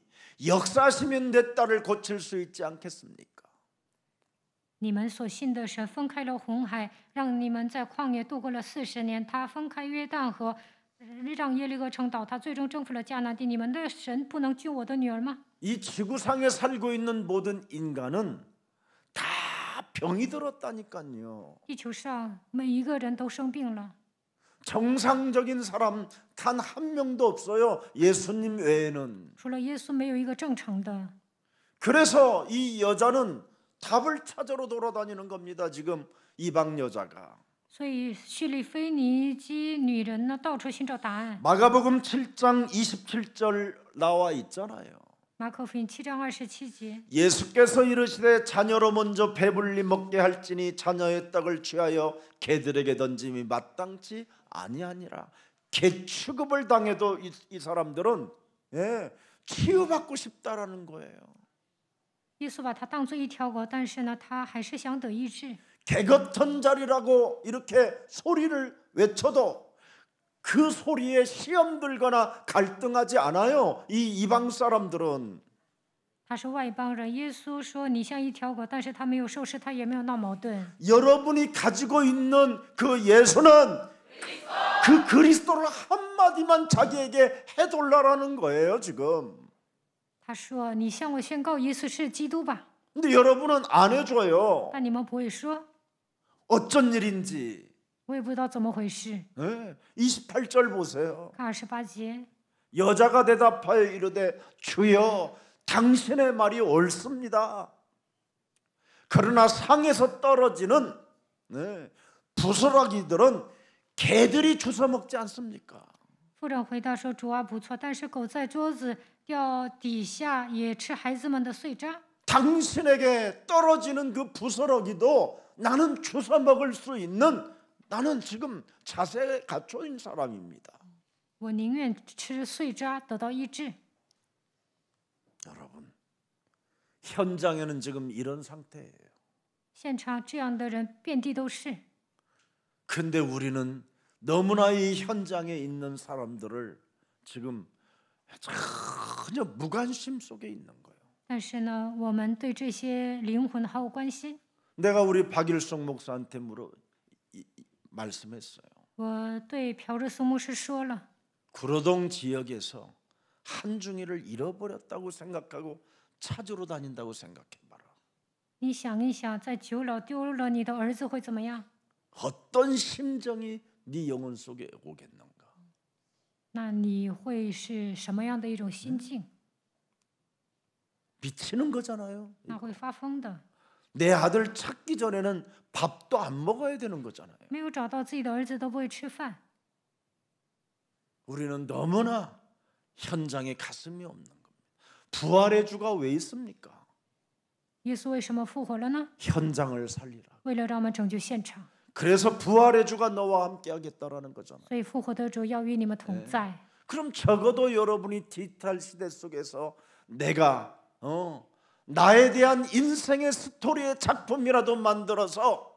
역사하시면 내 딸을 고칠 수 있지 않겠습니까? 你们所信的神分开了红海，让你们在旷野度过了40年。他分开约旦河，让耶利哥城倒塌，最终征服了迦南地。你们的神不能救我的女儿吗？ 이 지구상에 살고 있는 모든 인간은 다 병이 들었다니까요. 地球上每一个人都生病了， 정상적인 사람 단 한 명도 없어요. 예수님 외에는. 除了耶稣，没有一个正常的。 그래서 이 여자는 답을 찾으러 돌아다니는 겁니다. 지금 이방 여자가. 所以叙利非尼基女人呢，到处寻找答案。 마가복음 7장 27절 나와 있잖아요. 马可福音7章27节， 예수께서 이르시되 자녀로 먼저 배불리 먹게 할지니 자녀의 떡을 취하여 개들에게 던짐이 마땅치 아니하니라. 개 취급을 당해도 이 사람들은 치유받고 싶다라는 거예요. 耶稣把它当作一条狗，但是呢，他还是想得医治。 개 같은 자리라고 이렇게 소리를 외쳐도 그 소리에 시험 들거나 갈등하지 않아요. 이 이방 사람들은. 他是外邦人，耶稣说你像一条狗，但是他没有受试，他也没有闹矛盾。 여러분이 가지고 있는 그 예수는 그 그리스도를 한마디만 자기에게 해달라는 거예요 지금. 他说你向我宣告耶稣是基督吧， 근데 여러분은 안 해줘요. 但你们不会说， 어쩐 일인지. 我也不知道怎么回事。 28절 보세요. 看28节， 여자가 대답하여 이르되 주여 당신의 말이 옳습니다. 그러나 상에서 떨어지는 부스러기들은 개들이 주워 먹지 않습니까? 妇人回答说：“主啊，不错，但是狗在桌子掉底下也吃孩子们的碎渣。 당신에게 떨어지는 그 부스러기도 나는 주워 먹을 수 있는 나는 지금 자세에 갖춰 있는 사람입니다. 我宁愿吃碎渣得到医治。” 여러분, 현장에는 지금 이런 상태예요. 现场这样的人遍地都是， 근데 우리는 너무나 이 현장에 있는 사람들을 지금 전혀 무관심 속에 있는 거예요. 但是呢，我们对这些灵魂毫无关心。 내가 우리 박일성 목사한테 말씀했어요. 我对朴日松牧师说了， 구로동 지역에서 한중이를 잃어버렸다고 생각하고 찾으러 다닌다고 생각해봐라. 你想一想，在九老丢了你的儿子会怎么样？ 어떤 심정이 네 영혼 속에 오겠는가? 那你会是什么样的一种心境？ 미치는 거잖아요. 那会发疯的。 내 아들 찾기 전에는 밥도 안 먹어야 되는 거잖아요. 没有找到自己的儿子都不会吃饭。 우리는 너무나 현장에 가슴이 없는 겁니다. 부활의 주가 왜 있습니까? 耶稣为什么复活了呢？ 현장을 살리라. 为了让我们拯救现场， 그래서 부활의 주가 너와 함께 하겠다라는 거잖아요. 所以复活的主要与你们同在。 그럼 적어도 여러분이 디지털 시대 속에서 내가 나에 대한 인생의 스토리의 작품이라도 만들어서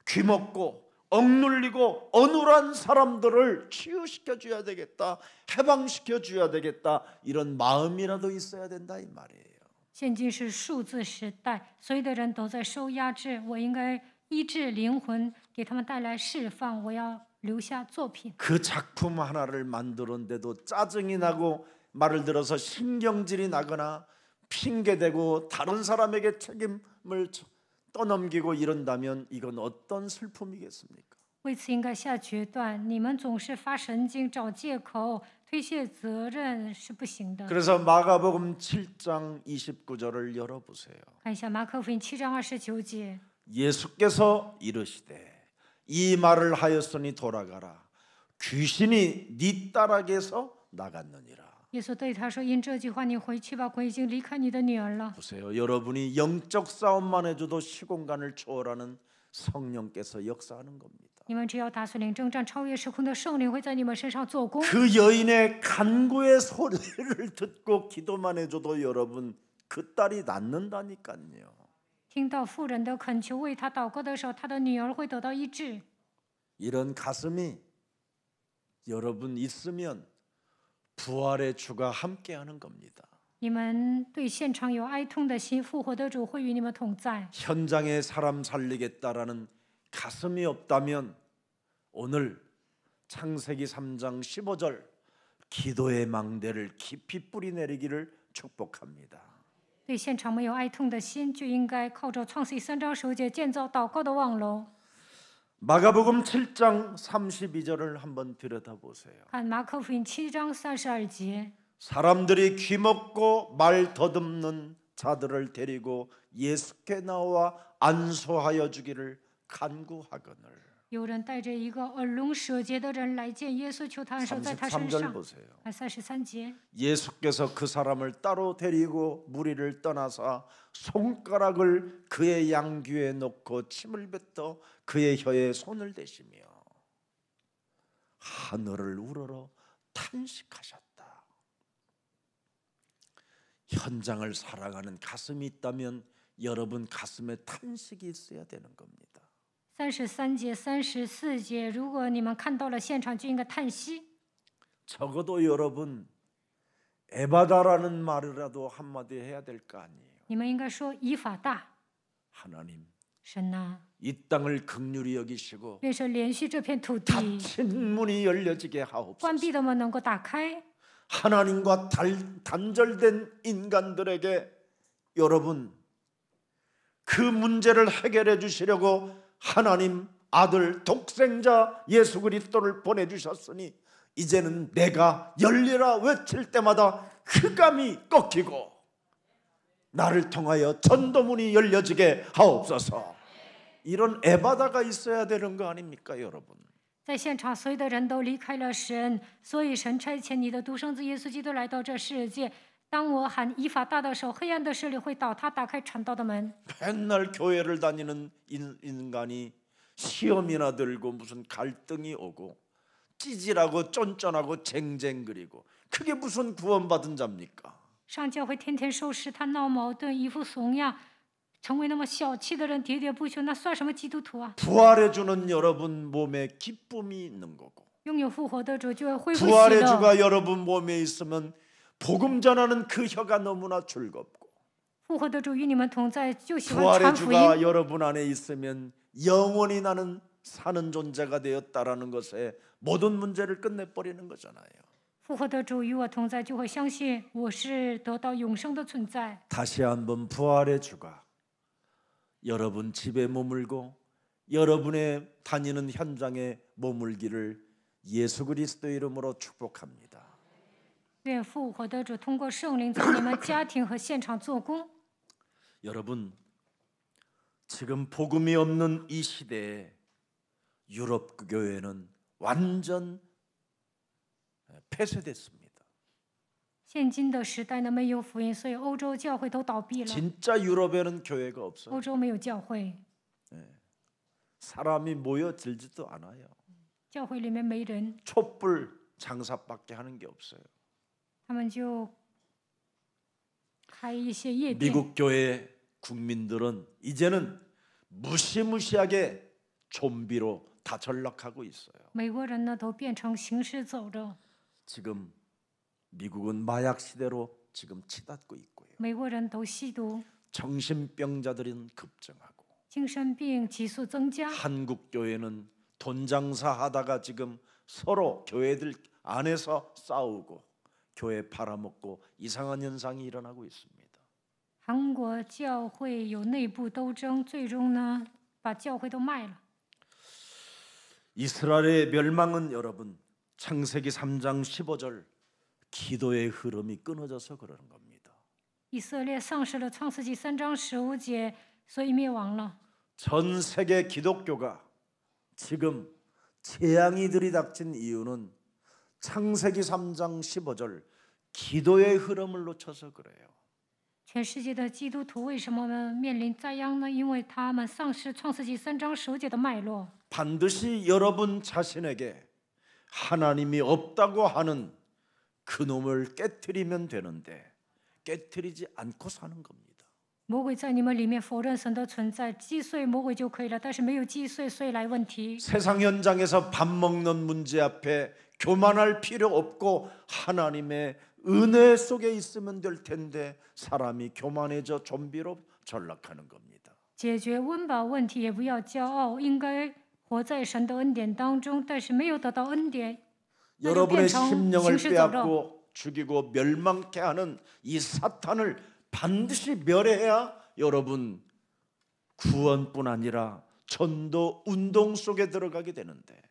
귀먹고 억눌리고 어눌한 사람들을 치유시켜 줘야 되겠다, 해방시켜 줘야 되겠다, 이런 마음이라도 있어야 된다 이 말이에요. 现今是数字时代，所有的人都在受压制，我应该医治灵魂，给他们带来释放。我要留下作品。 그 작품 하나를 만들었는데도 짜증이 나고 말을 들어서 신경질이 나거나 핑계대고 다른 사람에게 책임을 떠넘기고 이런다면 이건 어떤 슬픔이겠습니까? 为此应该下决断。你们总是发神经、找借口、推卸责任是不行的。 그래서 마가복음 7장 29절을 열어보세요. 看一下马可福音7章29节， 예수께서 이르시되 이 말을 하였으니 돌아가라. 귀신이 네 딸에게서 나갔느니라. 耶稣对他说：“因这句话，你回去吧，鬼已经离开你的女儿了。” 보세요. 여러분이 영적 싸움만 해줘도 시공간을 초월하는 성령께서 역사하는 겁니다. 你们只要打碎灵征战，超越时空的圣灵会在你们身上做工。 그 여인의 간구의 소리를 듣고 기도만 해줘도 여러분 그 딸이 낫는다니까요. 听到妇人的恳求，为他祷告的时候，他的女儿会得到医治。 이런 가슴이 여러분 있으면 부활의 주가 함께하는 겁니다. 你们对现场有哀痛的心，复活的主会与你们同在。 현장에 사람 살리겠다라는 가슴이 없다면 오늘 창세기 3장 15절 기도의 망대를 깊이 뿌리내리기를 축복합니다. 对现场没有哀痛的心，就应该靠着创世记3章9节建造祷告的望楼。 마가복음 7장 32절을 한번 들여다보세요. 看马可福音7章32节， 사람들이 귀먹고 말 더듬는 자들을 데리고 예수께 나와 안수하여 주기를 간구하거늘. 有人带着一个耳聋舌结的人来见耶稣，求他按手在他身 33절 上。 보세요. 看33节， 예수께서 그 사람을 따로 데리고 무리를 떠나사 손가락을 그의 양귀에 놓고 침을 뱉어 그의 혀에 손을 대시며 하늘을 우러러 탄식하셨다. 현장을 살아가는 가슴이 있다면 여러분 가슴에 탄식이 있어야 되는 겁니다. 33节、34节，如果你们看到了现场，就应该叹息。 적어도 여러분 에바다라는 말이라도 한마디 해야 될 거 아니에요. 你们应该说以法大， 하나님 神呐、 이 땅을 긍휼히 여기시고 愿神连续这片土地， 닫힌 문이 열려지게 关 하옵소서. 闭的门能够打开。 하나님과 단절된 인간들에게 여러분 그 문제를 해결해 주시려고 하나님 아들 독생자 예수 그리스도를 보내주셨으니 이제는 내가 열리라 외칠 때마다 흑암이 꺾이고 나를 통하여 전도문이 열려지게 하옵소서. 이런 에바다가 있어야 되는 거 아닙니까, 여러분? 在现场，所有的人都离开了神，所以神差遣你的独生子耶稣基督来到这世界。当我喊以法大的时候，黑暗的势力会倒塌，打开传道的门。 맨날 교회를 다니는 인간이 시험이나 들고 무슨 갈등이 오고 찌질하고 쫀쫀하고 쟁쟁거리고 그게 무슨 구원받은 자입니까? 上教会天天受试探、闹矛盾、一副怂样，成为那么小气的人，喋喋不休，那算什么基督徒啊？ 부활해주는 여러분 몸에 기쁨이 있는 거고 拥有复活的主就会恢复喜 부활의 乐。 주가 여러분 몸에 있으면 복음 전하는 그 혀가 너무나 즐겁고 复活的主与你们同在，就喜欢 부활의 传福音。 주가 여러분 안에 있으면 영원히 나는 사는 존재가 되었다라는 것에 모든 문제를 끝내버리는 거잖아요. 复活的主与我同在，就会相信我是得到永生的存在。 다시 한번 부활의 주가 여러분 집에 머물고 여러분의 다니는 현장에 머물기를 예수 그리스도 이름으로 축복합니다. 愿复活的主通过圣灵在你们家庭和现场做工。 여러분 지금 복음이 없는 이 시대에 유럽 교회는 완전 폐쇄됐습니다. 现今的时代呢，没有福音，所以欧洲教会都倒闭了。 진짜 유럽에는 교회가 없어요. 欧洲没有教会， 사람이 모여들지도 않아요. 教会里面没人， 촛불 장사밖에 하는 게 없어요. 他们就开一些夜店。 미국 교회 국민들은 이제는 무시무시하게 좀비로 다 전락하고 있어요. 美国人呢都变成行尸走肉， 지금 미국은 마약 시대로 지금 치닫고 있고요. 美国人都吸毒， 정신병자들은 급증하고 精神病急速增加。 한국 교회는 돈 장사하다가 지금 서로 교회들 안에서 싸우고 교회 팔아먹고 이상한 현상이 일어나고 있습니다. 韩国教会有内部斗争，最终呢把教会都卖了。 이스라엘의 멸망은 여러분 창세기 3장 15절 기도의 흐름이 끊어져서 그러는 겁니다. 以色列丧失了创世纪3章15节，所以灭亡了。 전 세계 기독교가 지금 재앙이 들이닥친 이유는 창세기 3장 15절 기도의 흐름을 놓쳐서 그래요. 全世界的基督徒为什么面临灾殃呢？因为他们丧失创世纪3章15节的脉络。 반드시 여러분 자신에게 하나님이 없다고 하는 그놈을 깨트리면 되는데 깨트리지 않고 사는 겁니다. 魔鬼在你们里面否认神的存在，击碎魔鬼就可以了，但是没有击碎，所以来问题。 세상 현장에서 밥 먹는 문제 앞에 교만할 필요 없고 하나님의 은혜 속에 있으면 될 텐데 사람이 교만해져 좀비로 전락하는 겁니다. 解决温饱问题也不要骄傲，应该活在神的恩典当中，但是没有得到恩典，那就 여러분의 变成 심령을 行尸走肉。 빼앗고 죽이고 멸망케 하는 이 사탄을 반드시 멸해야 여러분 구원뿐 아니라 전도 운동 속에 들어가게 되는데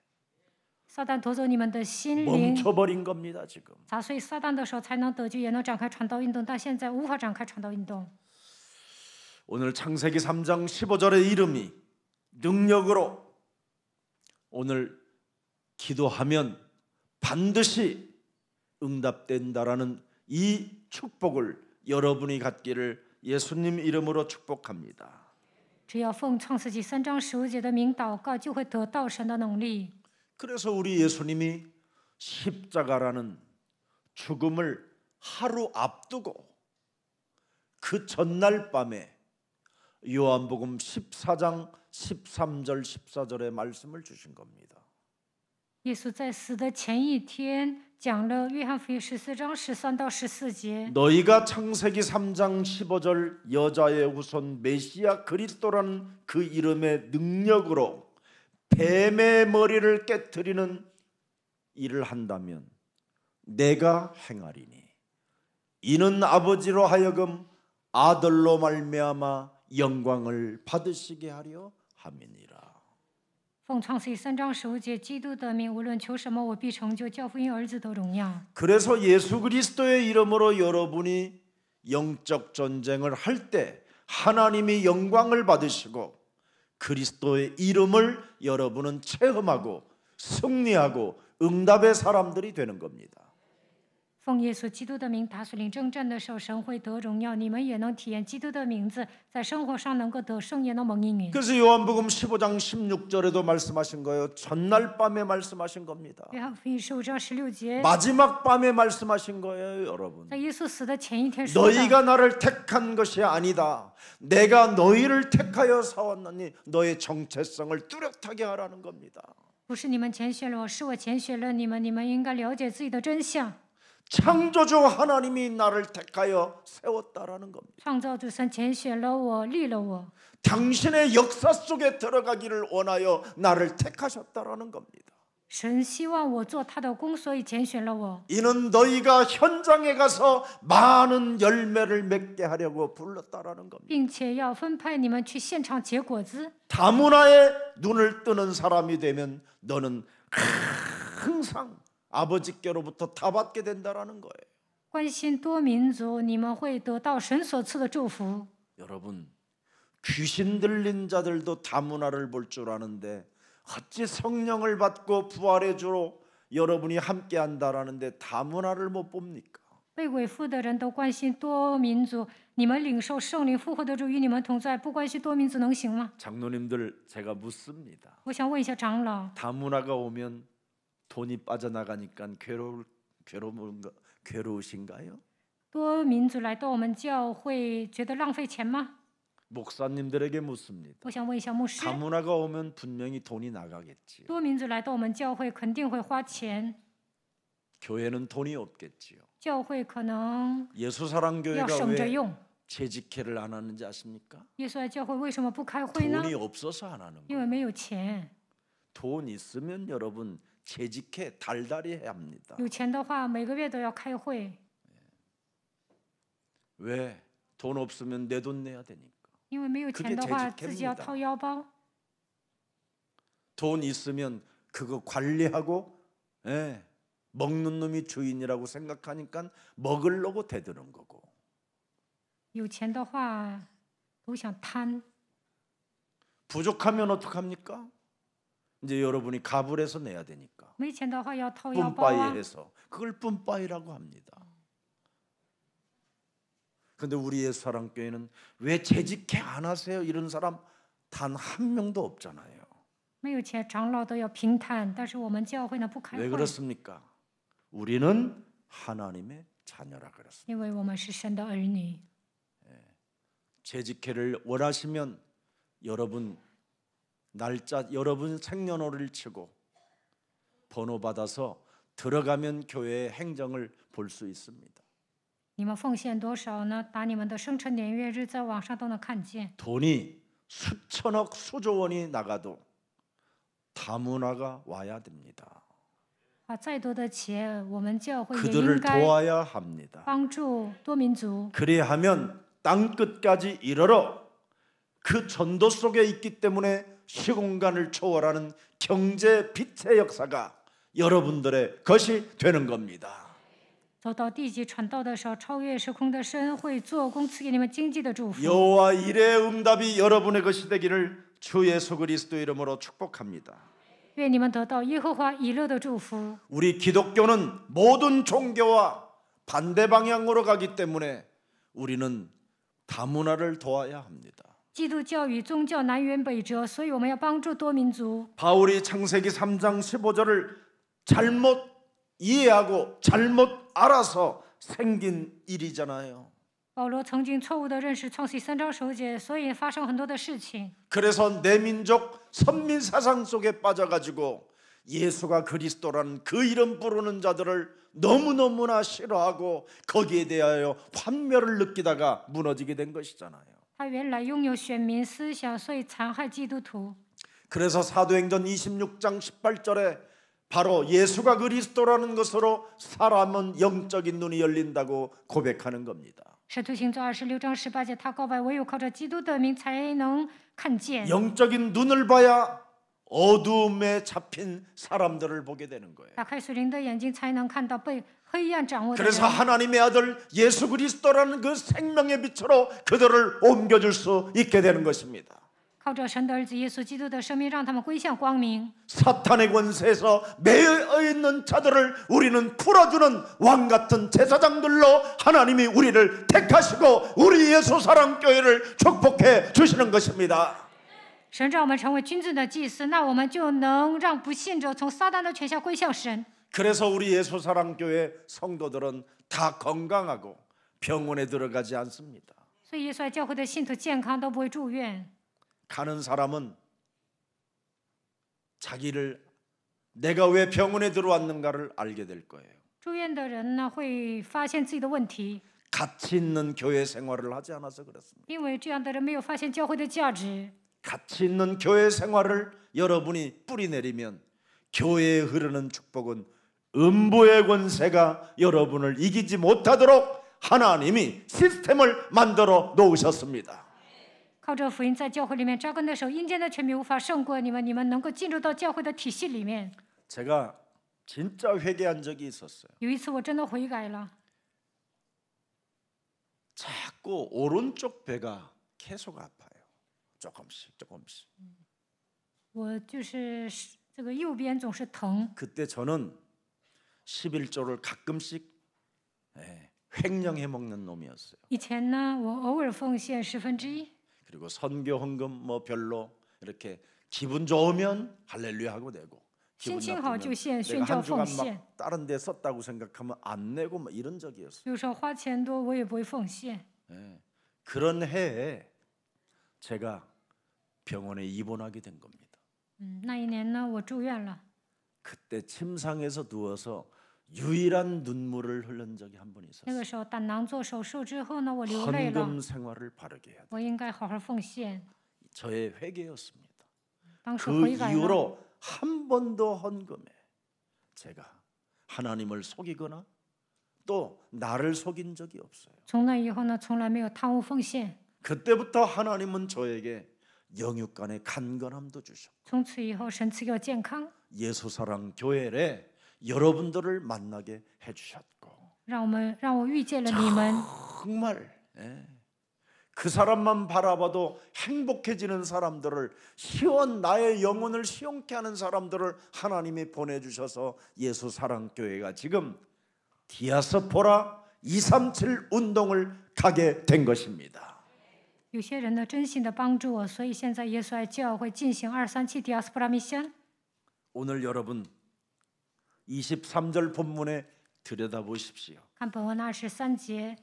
撒旦夺走你们的心灵， 멈춰버린 겁니다. 지금 砸碎撒旦的时候才能得救，也能展开传道运动，但现在无法展开传道运动。 오늘 창세기 3장 15절의 이름이 능력으로 오늘 기도하면 반드시 응답된다라는 이 축복을 여러분이 갖기를 예수님 이름으로 축복합니다. 只要奉创世纪3章15节的名祷告，就会得到神的能力。 그래서 우리 예수님이 십자가라는 죽음을 하루 앞두고 그 전날 밤에 요한복음 14장 13절 14절의 말씀을 주신 겁니다. 耶稣在死的前一天讲了约翰福音14章13到14节。 너희가 창세기 3장 15절 여자의 후손 메시아 그리스도라는 그 이름의 능력으로 뱀의 머리를 깨트리는 일을 한다면 내가 행하리니 이는 아버지로 하여금 아들로 말미암아 영광을 받으시게 하려 함이니라. 奉创世记3章15节，基督的名，无论求什么，我必成就，叫福音儿子得荣耀。 그래서 예수 그리스도의 이름으로 여러분이 영적 전쟁을 할 때 하나님이 영광을 받으시고 그리스도의 이름을 여러분은 체험하고 승리하고 응답의 사람들이 되는 겁니다. 奉耶稣基督的名打属灵征战的时候，神会得荣耀，你们也能体验基督的名字，在生活上能够得胜，也能蒙应允。 그래서 요한복음 15장 16절에도 말씀하신 거예요. 전날 밤에 말씀하신 겁니다. 约翰福音15章16节， 마지막 밤에 말씀하신 거예요, 여러분. 在耶稣死的前一天说的。 너희가 나를 택한 것이 아니다. 내가 너희를 택하여 사왔느니 너의 정체성을 뚜렷하게 하라는 겁니다. 不是你们拣选了我，是我拣选了你们，你们应该了解自己的真相。 창조주 하나님이 나를 택하여 세웠다라는 겁니다. 创造主神拣选了我，立了我。 당신의 역사 속에 들어가기를 원하여 나를 택하셨다라는 겁니다. 神希望我做他的工，所以拣选了我。 이는 너희가 현장에 가서 많은 열매를 맺게 하려고 불렀다라는 겁니다. 并且要分派你们去现场结果子。 다문화에 눈을 뜨는 사람이 되면 너는 항상 아버지께로부터 다 받게 된다라는 거예요. 关心多民族，你们会得到神所赐的祝福。 여러분, 귀신 들린 자들도 다문화를 볼 줄 아는데 어찌 성령을 받고 부활의 주로 여러분이 함께 한다라는데 다문화를 못 봅니까? 被鬼附的人都关心多民族，你们领受圣灵复活的主与你们同在，不关心多民族能行吗？ 장로님들 제가 묻습니다. 我想问一下长老， 다문화가 오면 돈이 빠져나가니까 괴로우신가요? 多民族来到我们教会，觉得浪费钱吗？ 목사님들에게 묻습니다. 我想问一下牧师， 다문화가 오면 분명히 돈이 나가겠지요. 多民族来到我们教会肯定会花钱， 교회는 돈이 없겠지요. 教会可能 예수사랑교회가 要省着 왜 用。 재직회를 안 하는지 아십니까? 耶稣来教会为什么不开会呢？ 돈이 없어서 안 하는 因 거예요. 为没有钱。 돈 있으면 여러분 재직회 달달이 해야 합니다. 有钱的话，每个月都要开会， 왜? 돈 없으면 내 돈 내야 되니까. 因为没有钱的 그게 话， 재직회입니다. 自己要掏腰包。 돈 있으면 그거 관리하고 먹는 놈이 주인이라고 생각하니까 먹으려고 대드는 거고. 有钱的话，都想贪。 부족하면 어떡합니까? 이제 여러분이 가불해서 내야 되니까 没钱的话要掏腰包啊。 뿜빠이해서 그걸 뿜빠이라고 합니다. 근데 우리 예수사랑교회는 왜 재직회 안 하세요? 이런 사람 단 한 명도 없잖아요. 没有钱，长老都要平摊，但是我们教会呢不开 왜 会， 그렇습니까? 우리는 하나님의 자녀라 그랬습니다. 因为我们是神的儿女。 재직회를 원하시면 여러분 날짜 여러분 생년월일 치고 번호 받아서 들어가면 교회의 행정을 볼 수 있습니다. 你们奉献多少呢？打你们的生辰年月日，在网上都能看见。 돈이 수천억 수조 원이 나가도 다문화가 와야 됩니다. 啊，再多的钱，我们教会也应 그들을 该 도와야 합니다. 帮助多民族。 그래야 하면 땅 끝까지 이르러 그 전도 속에 있기 때문에 시공간을 초월하는 경제 빛의 역사가 여러분들의 것이 되는 겁니다. 走到地极传道的时候，超越时空的神会做工赐给你们经济的祝福。 여호와 일의 응답이 여러분의 것이 되기를 주 예수 그리스도 이름으로 축복합니다. 愿你们得到耶和华以勒的祝福。 우리 기독교는 모든 종교와 반대 방향으로 가기 때문에 우리는 다문화를 도와야 합니다. 基督教与宗教南辕北辙，所以我们要帮助多民族。 바울이 창세기 3장 15절을 잘못 이해하고 잘못 알아서 생긴 일이잖아요. 保罗曾经错误地认识创世3章9节，所以发生很多的事情。 그래서 내 민족 선민 사상 속에 빠져가지고 예수가 그리스도라는 그 이름 부르는 자들을 너무너무나 싫어하고 거기에 대하여 환멸을 느끼다가 무너지게 된 것이잖아요. 他原来拥有选民思想，所以残害基督徒。 그래서 사도행전 26장 18절에 바로 예수가 그리스도라는 것으로 사람은 영적인 눈이 열린다고 고백하는 겁니다. 使徒行传26章18节，他告白唯有靠着基督的名才能看见。 영적인 눈을 봐야 어두움에 잡힌 사람들을 보게 되는 거예요. 打开属灵的眼睛，才能看到被黑暗掌握的 그래서 人， 하나님의 아들 예수 그리스도라는 그 생명의 빛으로 그들을 옮겨줄 수 있게 되는 것입니다. 靠着神的儿子耶稣基督的生命，让他们归向光明。 사탄의 권세에서 매여 있는 자들을 우리는 풀어주는 왕 같은 제사장들로 하나님이 우리를 택하시고 우리 예수 사랑 교회를 축복해 주시는 것입니다. 神让我们成为君尊的祭司，那我们就能让不信者从撒旦的权下归向神。 그래서 우리 예수 사랑 교회 성도들은 다 건강하고 병원에 들어가지 않습니다. 所以耶稣爱教会的信徒健康都不会住院。 가는 사람은 자기를 내가 왜 병원에 들어왔는가를 알게 될 거예요. 住院的人呢，会发现自己的问题， 가치 있는 교회 생활을 하지 않아서 그렇습니다. 因为这样的人没有发现教会的价值。 가치 있는 교회 생활을 여러분이 뿌리내리면 교회에 흐르는 축복은 음부의 권세가 여러분을 이기지 못하도록 하나님이 시스템을 만들어 놓으셨습니다. 靠着福音在教会里面扎根的时候，阴间的权柄无法胜过你们，你们能够进入到教会的体系里面。 제가 진짜 회개한 적이 있었어요. 有一次我真的悔改了， 자꾸 오른쪽 배가 계속 아파요. 조금씩 조금씩. 我就是这个右边总是疼。 그때 저는 11조를 가끔씩 횡령해 먹는 놈이었어요. 以前呢，我偶尔奉献1/10， 그리고 선교 헌금 뭐 별로 이렇게 기분 좋으면 할렐루야 하고 내고 기분 心情好 나쁘면 就献， 내가 宣教 한 奉 주간 献。 막 다른 데 썼다고 생각하면 안 내고 뭐 이런 적이었어요. 有时候花钱多，我也不会奉献。 그런 해에 제가 병원에 입원하게 된 겁니다. 那一年呢，我住院了。 그때 침상에서 누워서 유일한 눈물을 흘린 적이 한 번 那 있었어요. 个时候胆囊做手术之后呢，我流泪了。 헌금 생활을 바르게 해야 돼. 我应该好好奉献。 저의 회개였습니다. 当时 그 悔改了， 이후로 한 번도 헌금에 제가 하나님을 속이거나 또 나를 속인 적이 없어요. 从那以后呢，从来没有贪污奉献。 그때부터 하나님은 저에게 영육간의 간건함도 주셨고 从此以后，神赐给我健康， 예수사랑 교회에 여러분들을 만나게 해주셨고 让我遇见了你们。 정말 그 사람만 바라봐도 행복해지는 사람들을 나의 영혼을 시원케 하는 사람들을 하나님이 보내주셔서 예수사랑교회가 지금 디아스포라 237 운동을 가게 된 것입니다. 有些人呢，真心的帮助我，所以现在耶稣爱教会进行237 디아스포라 미션。 오늘 여러분 23절 본문에 들여다보십시오. 看本文23节，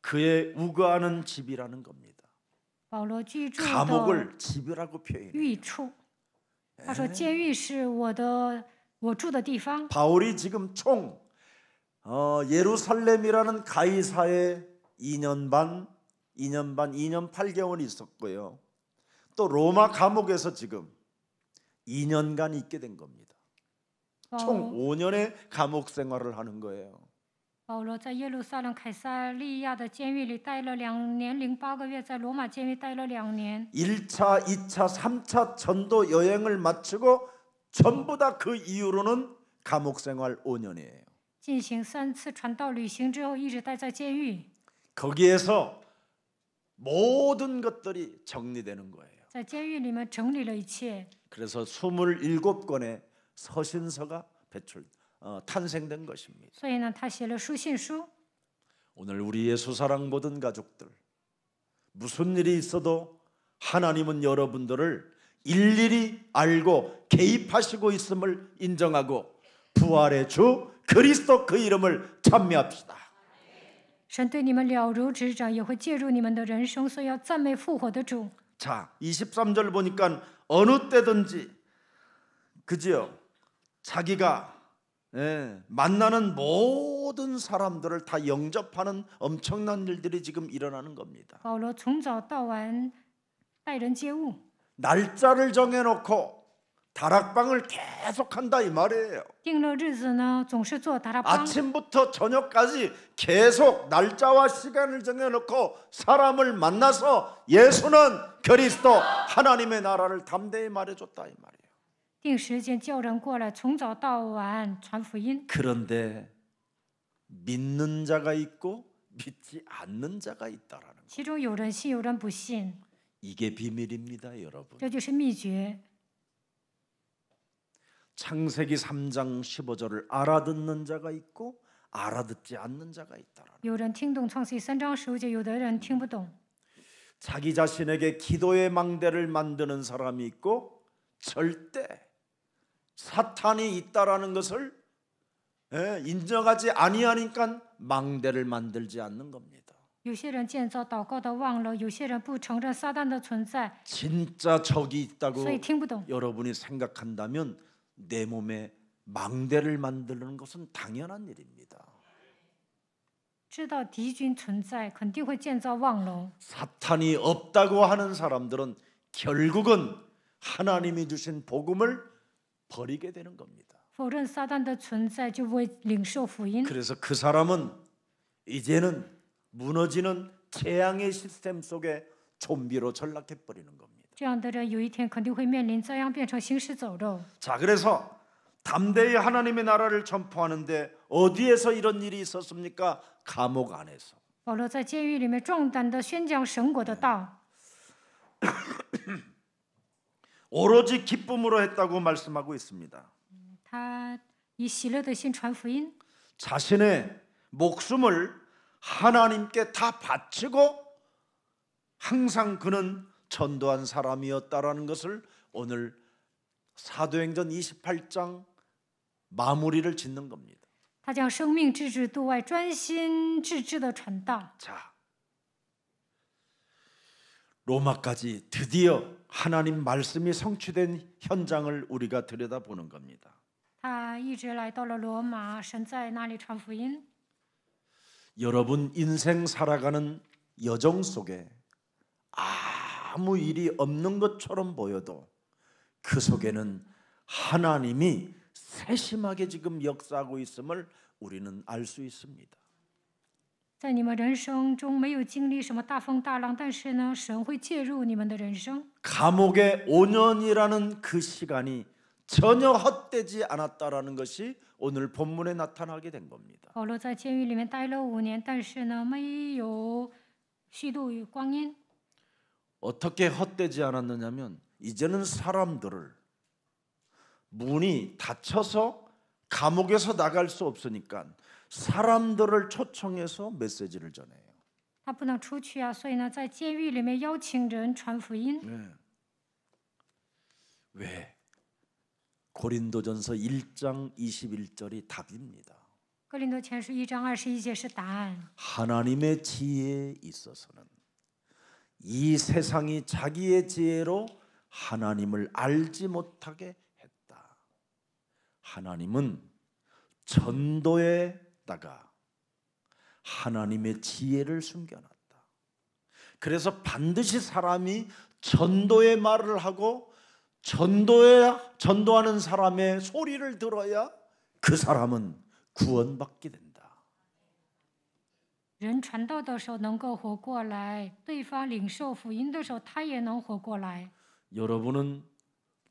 그의 우거하는 집이라는 겁니다. 保罗居住的 감옥을 집이라고 표현해요. 寓处。他说：“监狱是我住的地方。” 바울이 지금 총 예루살렘이라는 가이사에 2년 8개월 있었고요. 또 로마 감옥에서 지금 2년간 있게 된 겁니다. 총 5년의 감옥 생활을 하는 거예요. 保罗在耶路撒冷凯撒利亚的监狱里待了2年0~8个月，在罗马监狱待了2年。 1차, 2차, 3차 전도 여행을 마치고 전부 다 그 이후로는 감옥 생활 5년이에요. 进行3次传道旅行之后，一直待在监狱。 거기에서 모든 것들이 정리되는 거예요. 在监狱里面整理了一切， 그래서 27권의 서신서가 탄생된 것입니다. 所以呢，他写了书信书。 오늘 우리 예수사랑 모든 가족들 무슨 일이 있어도 하나님은 여러분들을 일일이 알고 개입하시고 있음을 인정하고 부활의 주 그리스도 그 이름을 찬미합시다. 神对你们了如指掌，也会介入你们的人生，所以要赞美复活的主。 자, 23절 보니까 어느 때든지 그지요? 자기가 만나는 모든 사람들을 다 영접하는 엄청난 일들이 지금 일어나는 겁니다. 保罗从早到晚待人接物， 날짜를 정해놓고 다락방을 계속한다 이 말이에요. 定了日子呢，总是做达拉邦。 아침부터 저녁까지 계속 날짜와 시간을 정해놓고 사람을 만나서 예수는 그리스도 하나님의 나라를 담대히 말해줬다 이 말이에요. 定时间叫人过来，从早到晚传福音。 그런데 믿는 자가 있고 믿지 않는 자가 있다라는 거. 其中有人信，有人不信， 이게 비밀입니다, 여러분. 这就是秘诀。 창세기 3장 15절을 알아듣는 자가 있고 알아듣지 않는 자가 있다라는. 有人听懂创世记3章15节，有的人听不懂。 자기 자신에게 기도의 망대를 만드는 사람이 있고 절대 사탄이 있다라는 것을 인정하지 아니하니까 망대를 만들지 않는 겁니다. 有些人建造祷告的忘了，有些人不承认撒旦的存在， 진짜 적이 있다고 所以听不懂。 여러분이 생각한다면 내 몸에 망대를 만드는 것은 당연한 일입니다. 知道敌军存在，肯定会建造望楼。 사탄이 없다고 하는 사람들은 결국은 하나님이 주신 복음을 버리게 되는 겁니다. 否认撒旦的存在，就不会领受福音。 그래서 그 사람은 이제는 무너지는 재앙의 시스템 속에 좀비로 전락해 버리는 겁니다. 这样的人有一天肯定会面临遭殃，变成行尸走肉。 자, 그래서 담대히 하나님의 나라를 전포하는데 어디에서 이런 일이 있었습니까? 감옥 안에서. 保罗在监狱里面壮胆的宣讲神国的道， 오로지 기쁨으로 했다고 말씀하고 있습니다. 他以喜乐的心传福音， 자신의 목숨을 하나님께 다 바치고 항상 그는 전도한 사람이었다라는 것을 오늘 사도행전 28장 마무리를 짓는 겁니다. 他将生命置之度外，专心致志的传道。 자, 로마까지 드디어 하나님 말씀이 성취된 현장을 우리가 들여다보는 겁니다. 他一直来到了罗马，神在那里传福音。 여러분 인생 살아가는 여정 속에 아무 일이 없는 것처럼 보여도 그 속에는 하나님이 세심하게 지금 역사하고 있음을 우리는 알 수 있습니다. 在你们人生中没有经历什么大风大浪，但是呢，神会介入你们的人生。 감옥에 5년이라는 그 시간이 전혀 헛되지 않았다라는 것이 오늘 본문에 나타나게 된 겁니다. 保罗在监狱里面待了5年，但是呢，没有虚度光阴。 어떻게 헛되지 않았느냐면 이제는 사람들을 문이 닫혀서 감옥에서 나갈 수 없으니까 사람들을 초청해서 메시지를 전해요. 他不能出去啊，所以呢，在监狱里面邀请人传福音。 네. 왜? 고린도전서 1장 21절이 답입니다. 哥林多前书1章21节是答案。 하나님의 지혜에 있어서는 이 세상이 자기의 지혜로 하나님을 알지 못하게 했다. 하나님은 전도에다가 하나님의 지혜를 숨겨놨다. 그래서 반드시 사람이 전도의 말을 하고 전도하는 사람의 소리를 들어야 그 사람은 구원받게 된다. 人传道的时候能够活过来，对方领受福音的时候，他也能活过来。 여러분은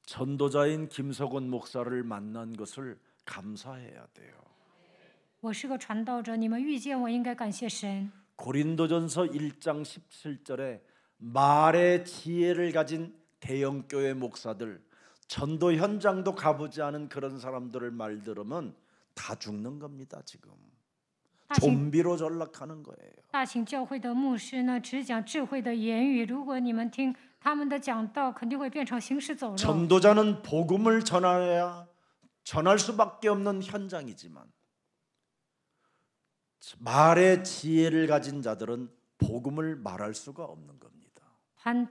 전도자인 김석원 목사를 만난 것을 감사해야 돼요. 我是个传道者，你们遇见我应该感谢神。 고린도전서 1장 17절에 말의 지혜를 가진 대형교회 목사들, 전도 현장도 가보지 않은 그런 사람들을 말 들으면 다 죽는 겁니다. 지금 大型 좀비로 전락하는 거예요. 大型教会的牧师呢，只讲智慧的言语。如果你们听他们的讲道，肯定会变成行尸走肉。 전도자는 복음을 전할 수밖에 없는 현장이지만 말의 지혜를 가진 자들은 복음을 말할 수가 없는 겁니다.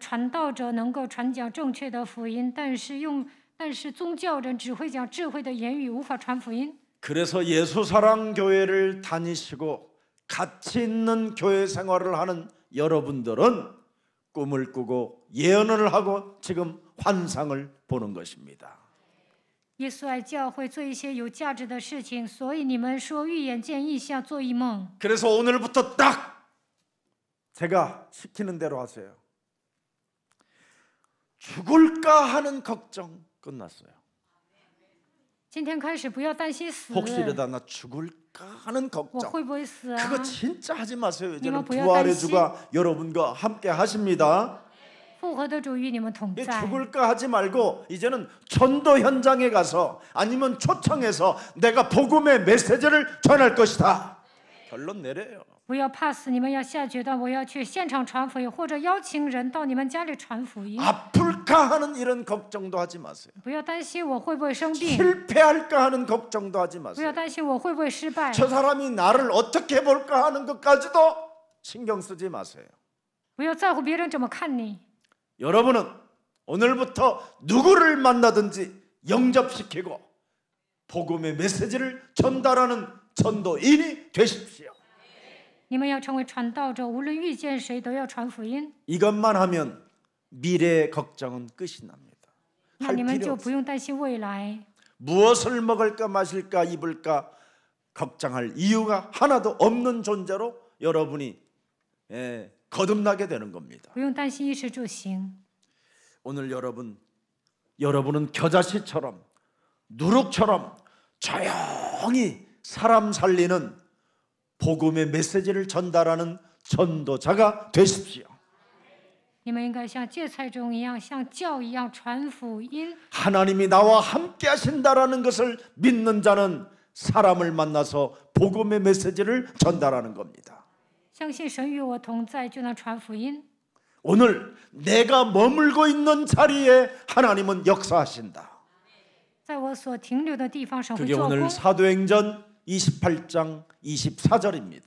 传道者能够传讲正确的福音，但是宗教人只会讲智慧的言语，无法传福音。 그래서 예수사랑 교회를 다니시고 가치 있는 교회 생활을 하는 여러분들은 꿈을 꾸고 예언을 하고 지금 환상을 보는 것입니다. 耶稣爱教会做一些有价值的事情，所以你们说预言见异象，做异梦。 그래서 오늘부터 딱 제가 시키는 대로 하세요. 죽을까 하는 걱정 끝났어요. 今天开始不要担心死， 혹시 이러다 나 죽을까 하는 我 걱정. 会不会死啊？ 그거 진짜 하지 마세요. 이제는 이거 부활의 보여달시. 주가 여러분과 함께 하십니다. 复活的主与你们同 예, 在。 죽을까 하지 말고 이제는 전도 현장에 가서 아니면 초청해서 내가 복음의 메시지를 전할 것이다. 결론 내려요. 不要怕死，你们要下决断，我要去现场传福音，或者邀请人到你们家里传福音。 아플까 하는 이런 걱정도 하지 마세요. 不要担心我会不会生病， 실패할까 하는 걱정도 하지 不要 마세요. 担心我会不会失败， 저 사람이 나를 어떻게 볼까 하는 것까지도 신경 쓰지 마세요. 不要在乎别人怎么看你。 여러분은 오늘부터 누구를 만나든지 영접시키고 복음의 메시지를 전달하는 전도인이 되십시오. 你们要成为传道者，无论遇见谁都要传福音。 이것만 하면 미래의 걱정은 끝이 납니다. 那 할 你们 필요 就 없어요. 不用担心未来， 무엇을 먹을까 마실까 입을까 걱정할 이유가 하나도 없는 존재로 여러분이 거듭나게 되는 겁니다. 不用担心衣食住行。 오늘 여러분은 겨자씨처럼 누룩처럼 조용히 사람 살리는 복음의 메시지를 전달하는 전도자가 되십시오. 你们应该像芥菜种一样，像酵一样传福音。 하나님이 나와 함께 하신다라는 것을 믿는 자는 사람을 만나서 복음의 메시지를 전달하는 겁니다. 相信神与我同在，就能传福音。 오늘 내가 머물고 있는 자리에 하나님은 역사하신다. 在我所停留的地方，神会 그게 做 오늘 工。 사도행전 28장 24절입니다.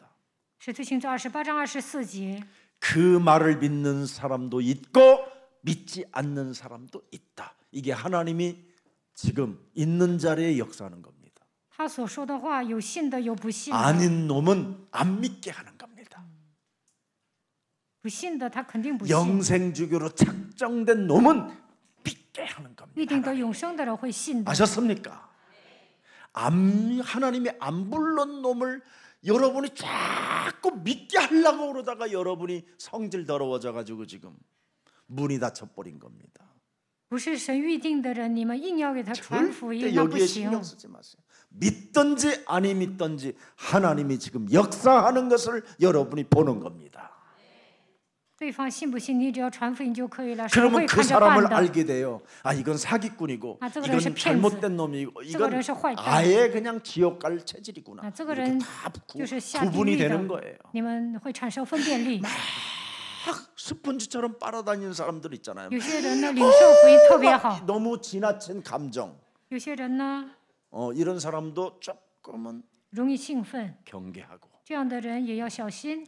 使徒行传28章24节， 그 말을 믿는 사람도 있고 믿지 않는 사람도 있다. 이게 하나님이 지금 있는 자리에 역사하는 겁니다. 他所说的话，有信的，有不信的。 아닌 놈은 안 믿게 하는 겁니다. 不信的，他肯定不信。 영생주교로 책정된 놈은 믿게 하는 预 겁니다. 定得永生的人会信的。 아셨습니까? 하나님이 안 불른 놈을 여러분이 자꾸 믿게 하려고 그러다가 여러분이 성질 더러워져 가지고 지금 문이 닫혀버린 겁니다. 不是神预定的人，你们硬要给他传福 절대 音，那不 여기에 行 신경 。 쓰지 마세요. 믿든지 아니 믿든지 하나님이 지금 역사하는 것을 여러분이 보는 겁니다. 对方信不信，你只要传福音就可以了。神 그러면 会 그 看着办 사람을 的。 알게 돼요. 아 이건 사기꾼이고 아, 这个人是 이건 骗子。 잘못된 놈이고 这个 이건 人是坏蛋。 아예 그냥 지옥 갈 체질이구나. 啊，这个 이렇게 人 다 就是下地 구분이 狱 되는 的 거예요. ，你们会产生分辨力。 막 스펀지처럼 빨아다니는 사람들 있잖아요. 有些人呢，领受福音特别好 막 ； 너무 지나친 감정. 有些人呢， 이런 사람도 조금은 容易兴奋。 경계하고. 这样的人也要小心。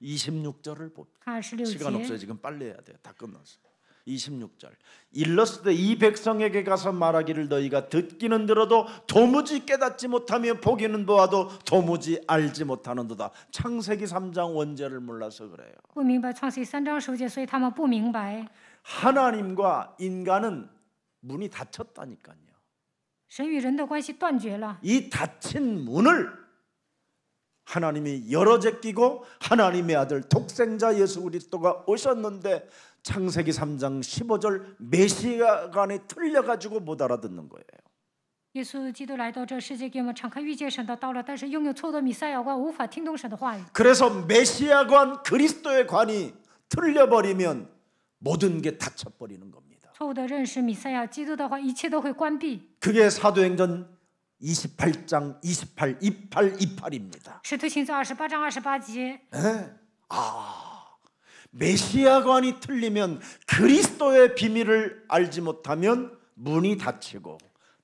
26절을 봅니다. 看26 시간 节， 없어요. 지금 빨리 해야 돼요. 다 끝났어요. 26절. 일렀을 때 이 백성에게 가서 말하기를 너희가 듣기는 들어도 도무지 깨닫지 못하며 보기는 보아도 도무지 알지 못하는도다. 창세기 3장 원제를 몰라서 그래요. 不明白创世3章10节，所以他们不明白 하나님과 인간은 문이 닫혔다니까요. 神与人的关系断绝了。 이 닫힌 문을 하나님이 열어 제끼고 하나님의 아들 독생자 예수 그리스도가 오셨는데 창세기 3장 15절 메시아간에 틀려가지고 못 알아듣는 거예요. 耶稣基督来到这世界，给我们敞开遇见神的道路，但是拥有错误的弥赛亚观，无法听懂神的话语。 그래서 메시아관 그리스도의 관이 틀려버리면 모든 게 닫혀버리는 겁니다. 错误的认识弥赛亚基督的话，一切都会关闭。 그게 사도행전 28장 28, 28입니다. 使徒行传28章28节， 메시아관이 틀리면 그리스도의 비밀을 알지 못하면 문이 닫히고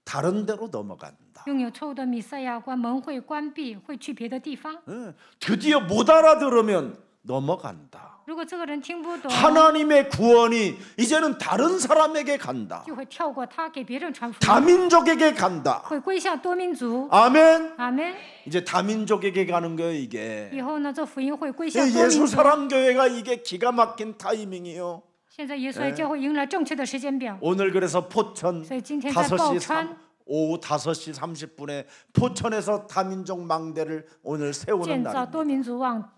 다른 데로 넘어간다. 拥有错误的弥赛亚观，门会关闭，会去别的地方。 드디어 못 알아들으면 넘어간다. 如果这个人听不懂， 하나님의 구원이 이제는 다른 사람에게 간다. 就会跳过他，给别人传福音， 다민족에게 간다. 会归向多民族。 아멘. 阿门。 이제 다민족에게 가는 거예요, 이게. 以后呢，这福音会归向多民 예수 族。 사랑 교회가 이게 기가 막힌 타이밍이에요. 现在耶稣来教会迎来正确的时间表， 오늘 그래서 포천 所以今天在 5시 报川 오후 5시 30분에 포천에서 다민족 망대를 오늘 세우는 建造多 날입니다. 民族网，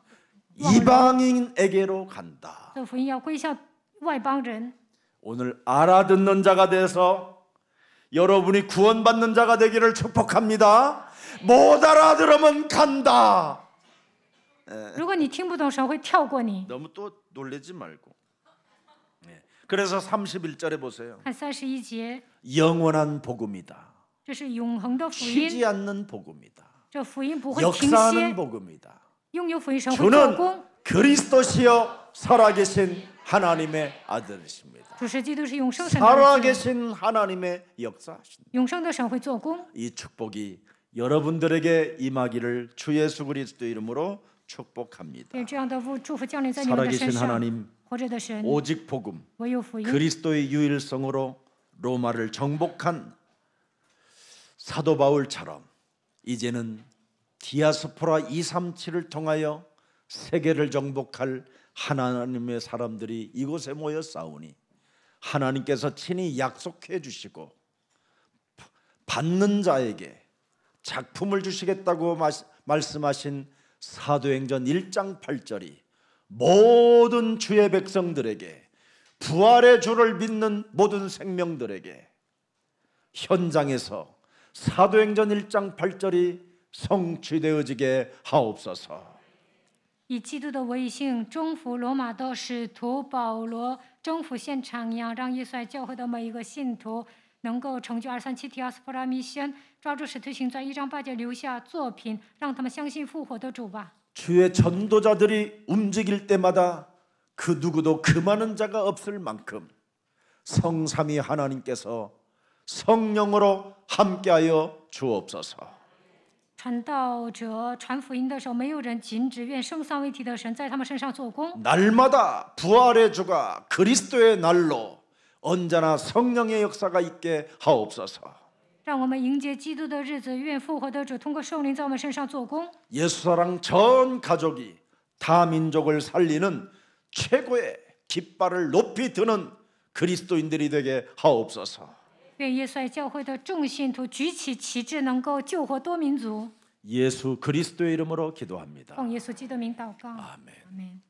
이방인에게로 간다. 这福音要归向外邦人。 오늘 알아듣는 자가 돼서 여러분이 구원받는 자가 되기를 축복합니다. 못 알아들으면 간다. 如果你听不懂，神会跳过你。 너무 또 놀라지 말고. 그래서 31절에 보세요. 看31节， 영원한 복음이다. 这是永恒的福音， 쉬지 않는 복음이다. 这福音不会停 역사하는 歇。 복음이다. 拥有福音，神会做 주는 工。 그리스도시여 살아계신 하나님의 아들이십니다. 主是基督，是永生神的儿子， 살아계신 하나님의 역사하십니다. 永生的神会做工。 이 축복이 여러분들에게 임하기를 주 예수 그리스도 이름으로 축복합니다. 愿这样的祝福降临在你们的身 살아계신 上。 하나님, 活着的神， 오직 복음, 唯有福音。 그리스도의 유일성으로 로마를 정복한 사도 바울처럼 이제는 디아스포라 237을 통하여 세계를 정복할 하나님의 사람들이 이곳에 모여 싸우니 하나님께서 친히 약속해 주시고 받는 자에게 작품을 주시겠다고 말씀하신 사도행전 1장 8절이 모든 주의 백성들에게 부활의 주를 믿는 모든 생명들에게 현장에서 사도행전 1장 8절이 성취되어지게 하옵소서. 以基督的威信征服罗马的使徒保罗，征服现场一样，让耶稣爱教会的每一个信徒能够成就237提奥斯普拉米宣，抓住使徒行传1章8节留下作品，让他们相信复活的主吧。 주의 전도자들이 움직일 때마다 그 누구도 금하는 자가 없을 만큼 성삼위 하나님께서 성령으로 함께하여 주옵소서. 传道者传福音的时候，没有人禁止，愿圣三位一体的神在他们身上做工。 날마다 부활의 주가 그리스도의 날로 언제나 성령의 역사가 있게 하옵소서. 让我们迎接基督的日子，愿复活的主通过圣灵在我们身上做工。 예수사랑 전 가족이 다 민족을 살리는 최고의 깃발을 높이 드는 그리스도인들이 되게 하옵소서. 愿耶稣爱教会的众信徒举起旗帜，能够救活多民族。 예수 그리스도의 이름으로 기도합니다. 奉耶稣基督的名祷告， 아멘. 阿门。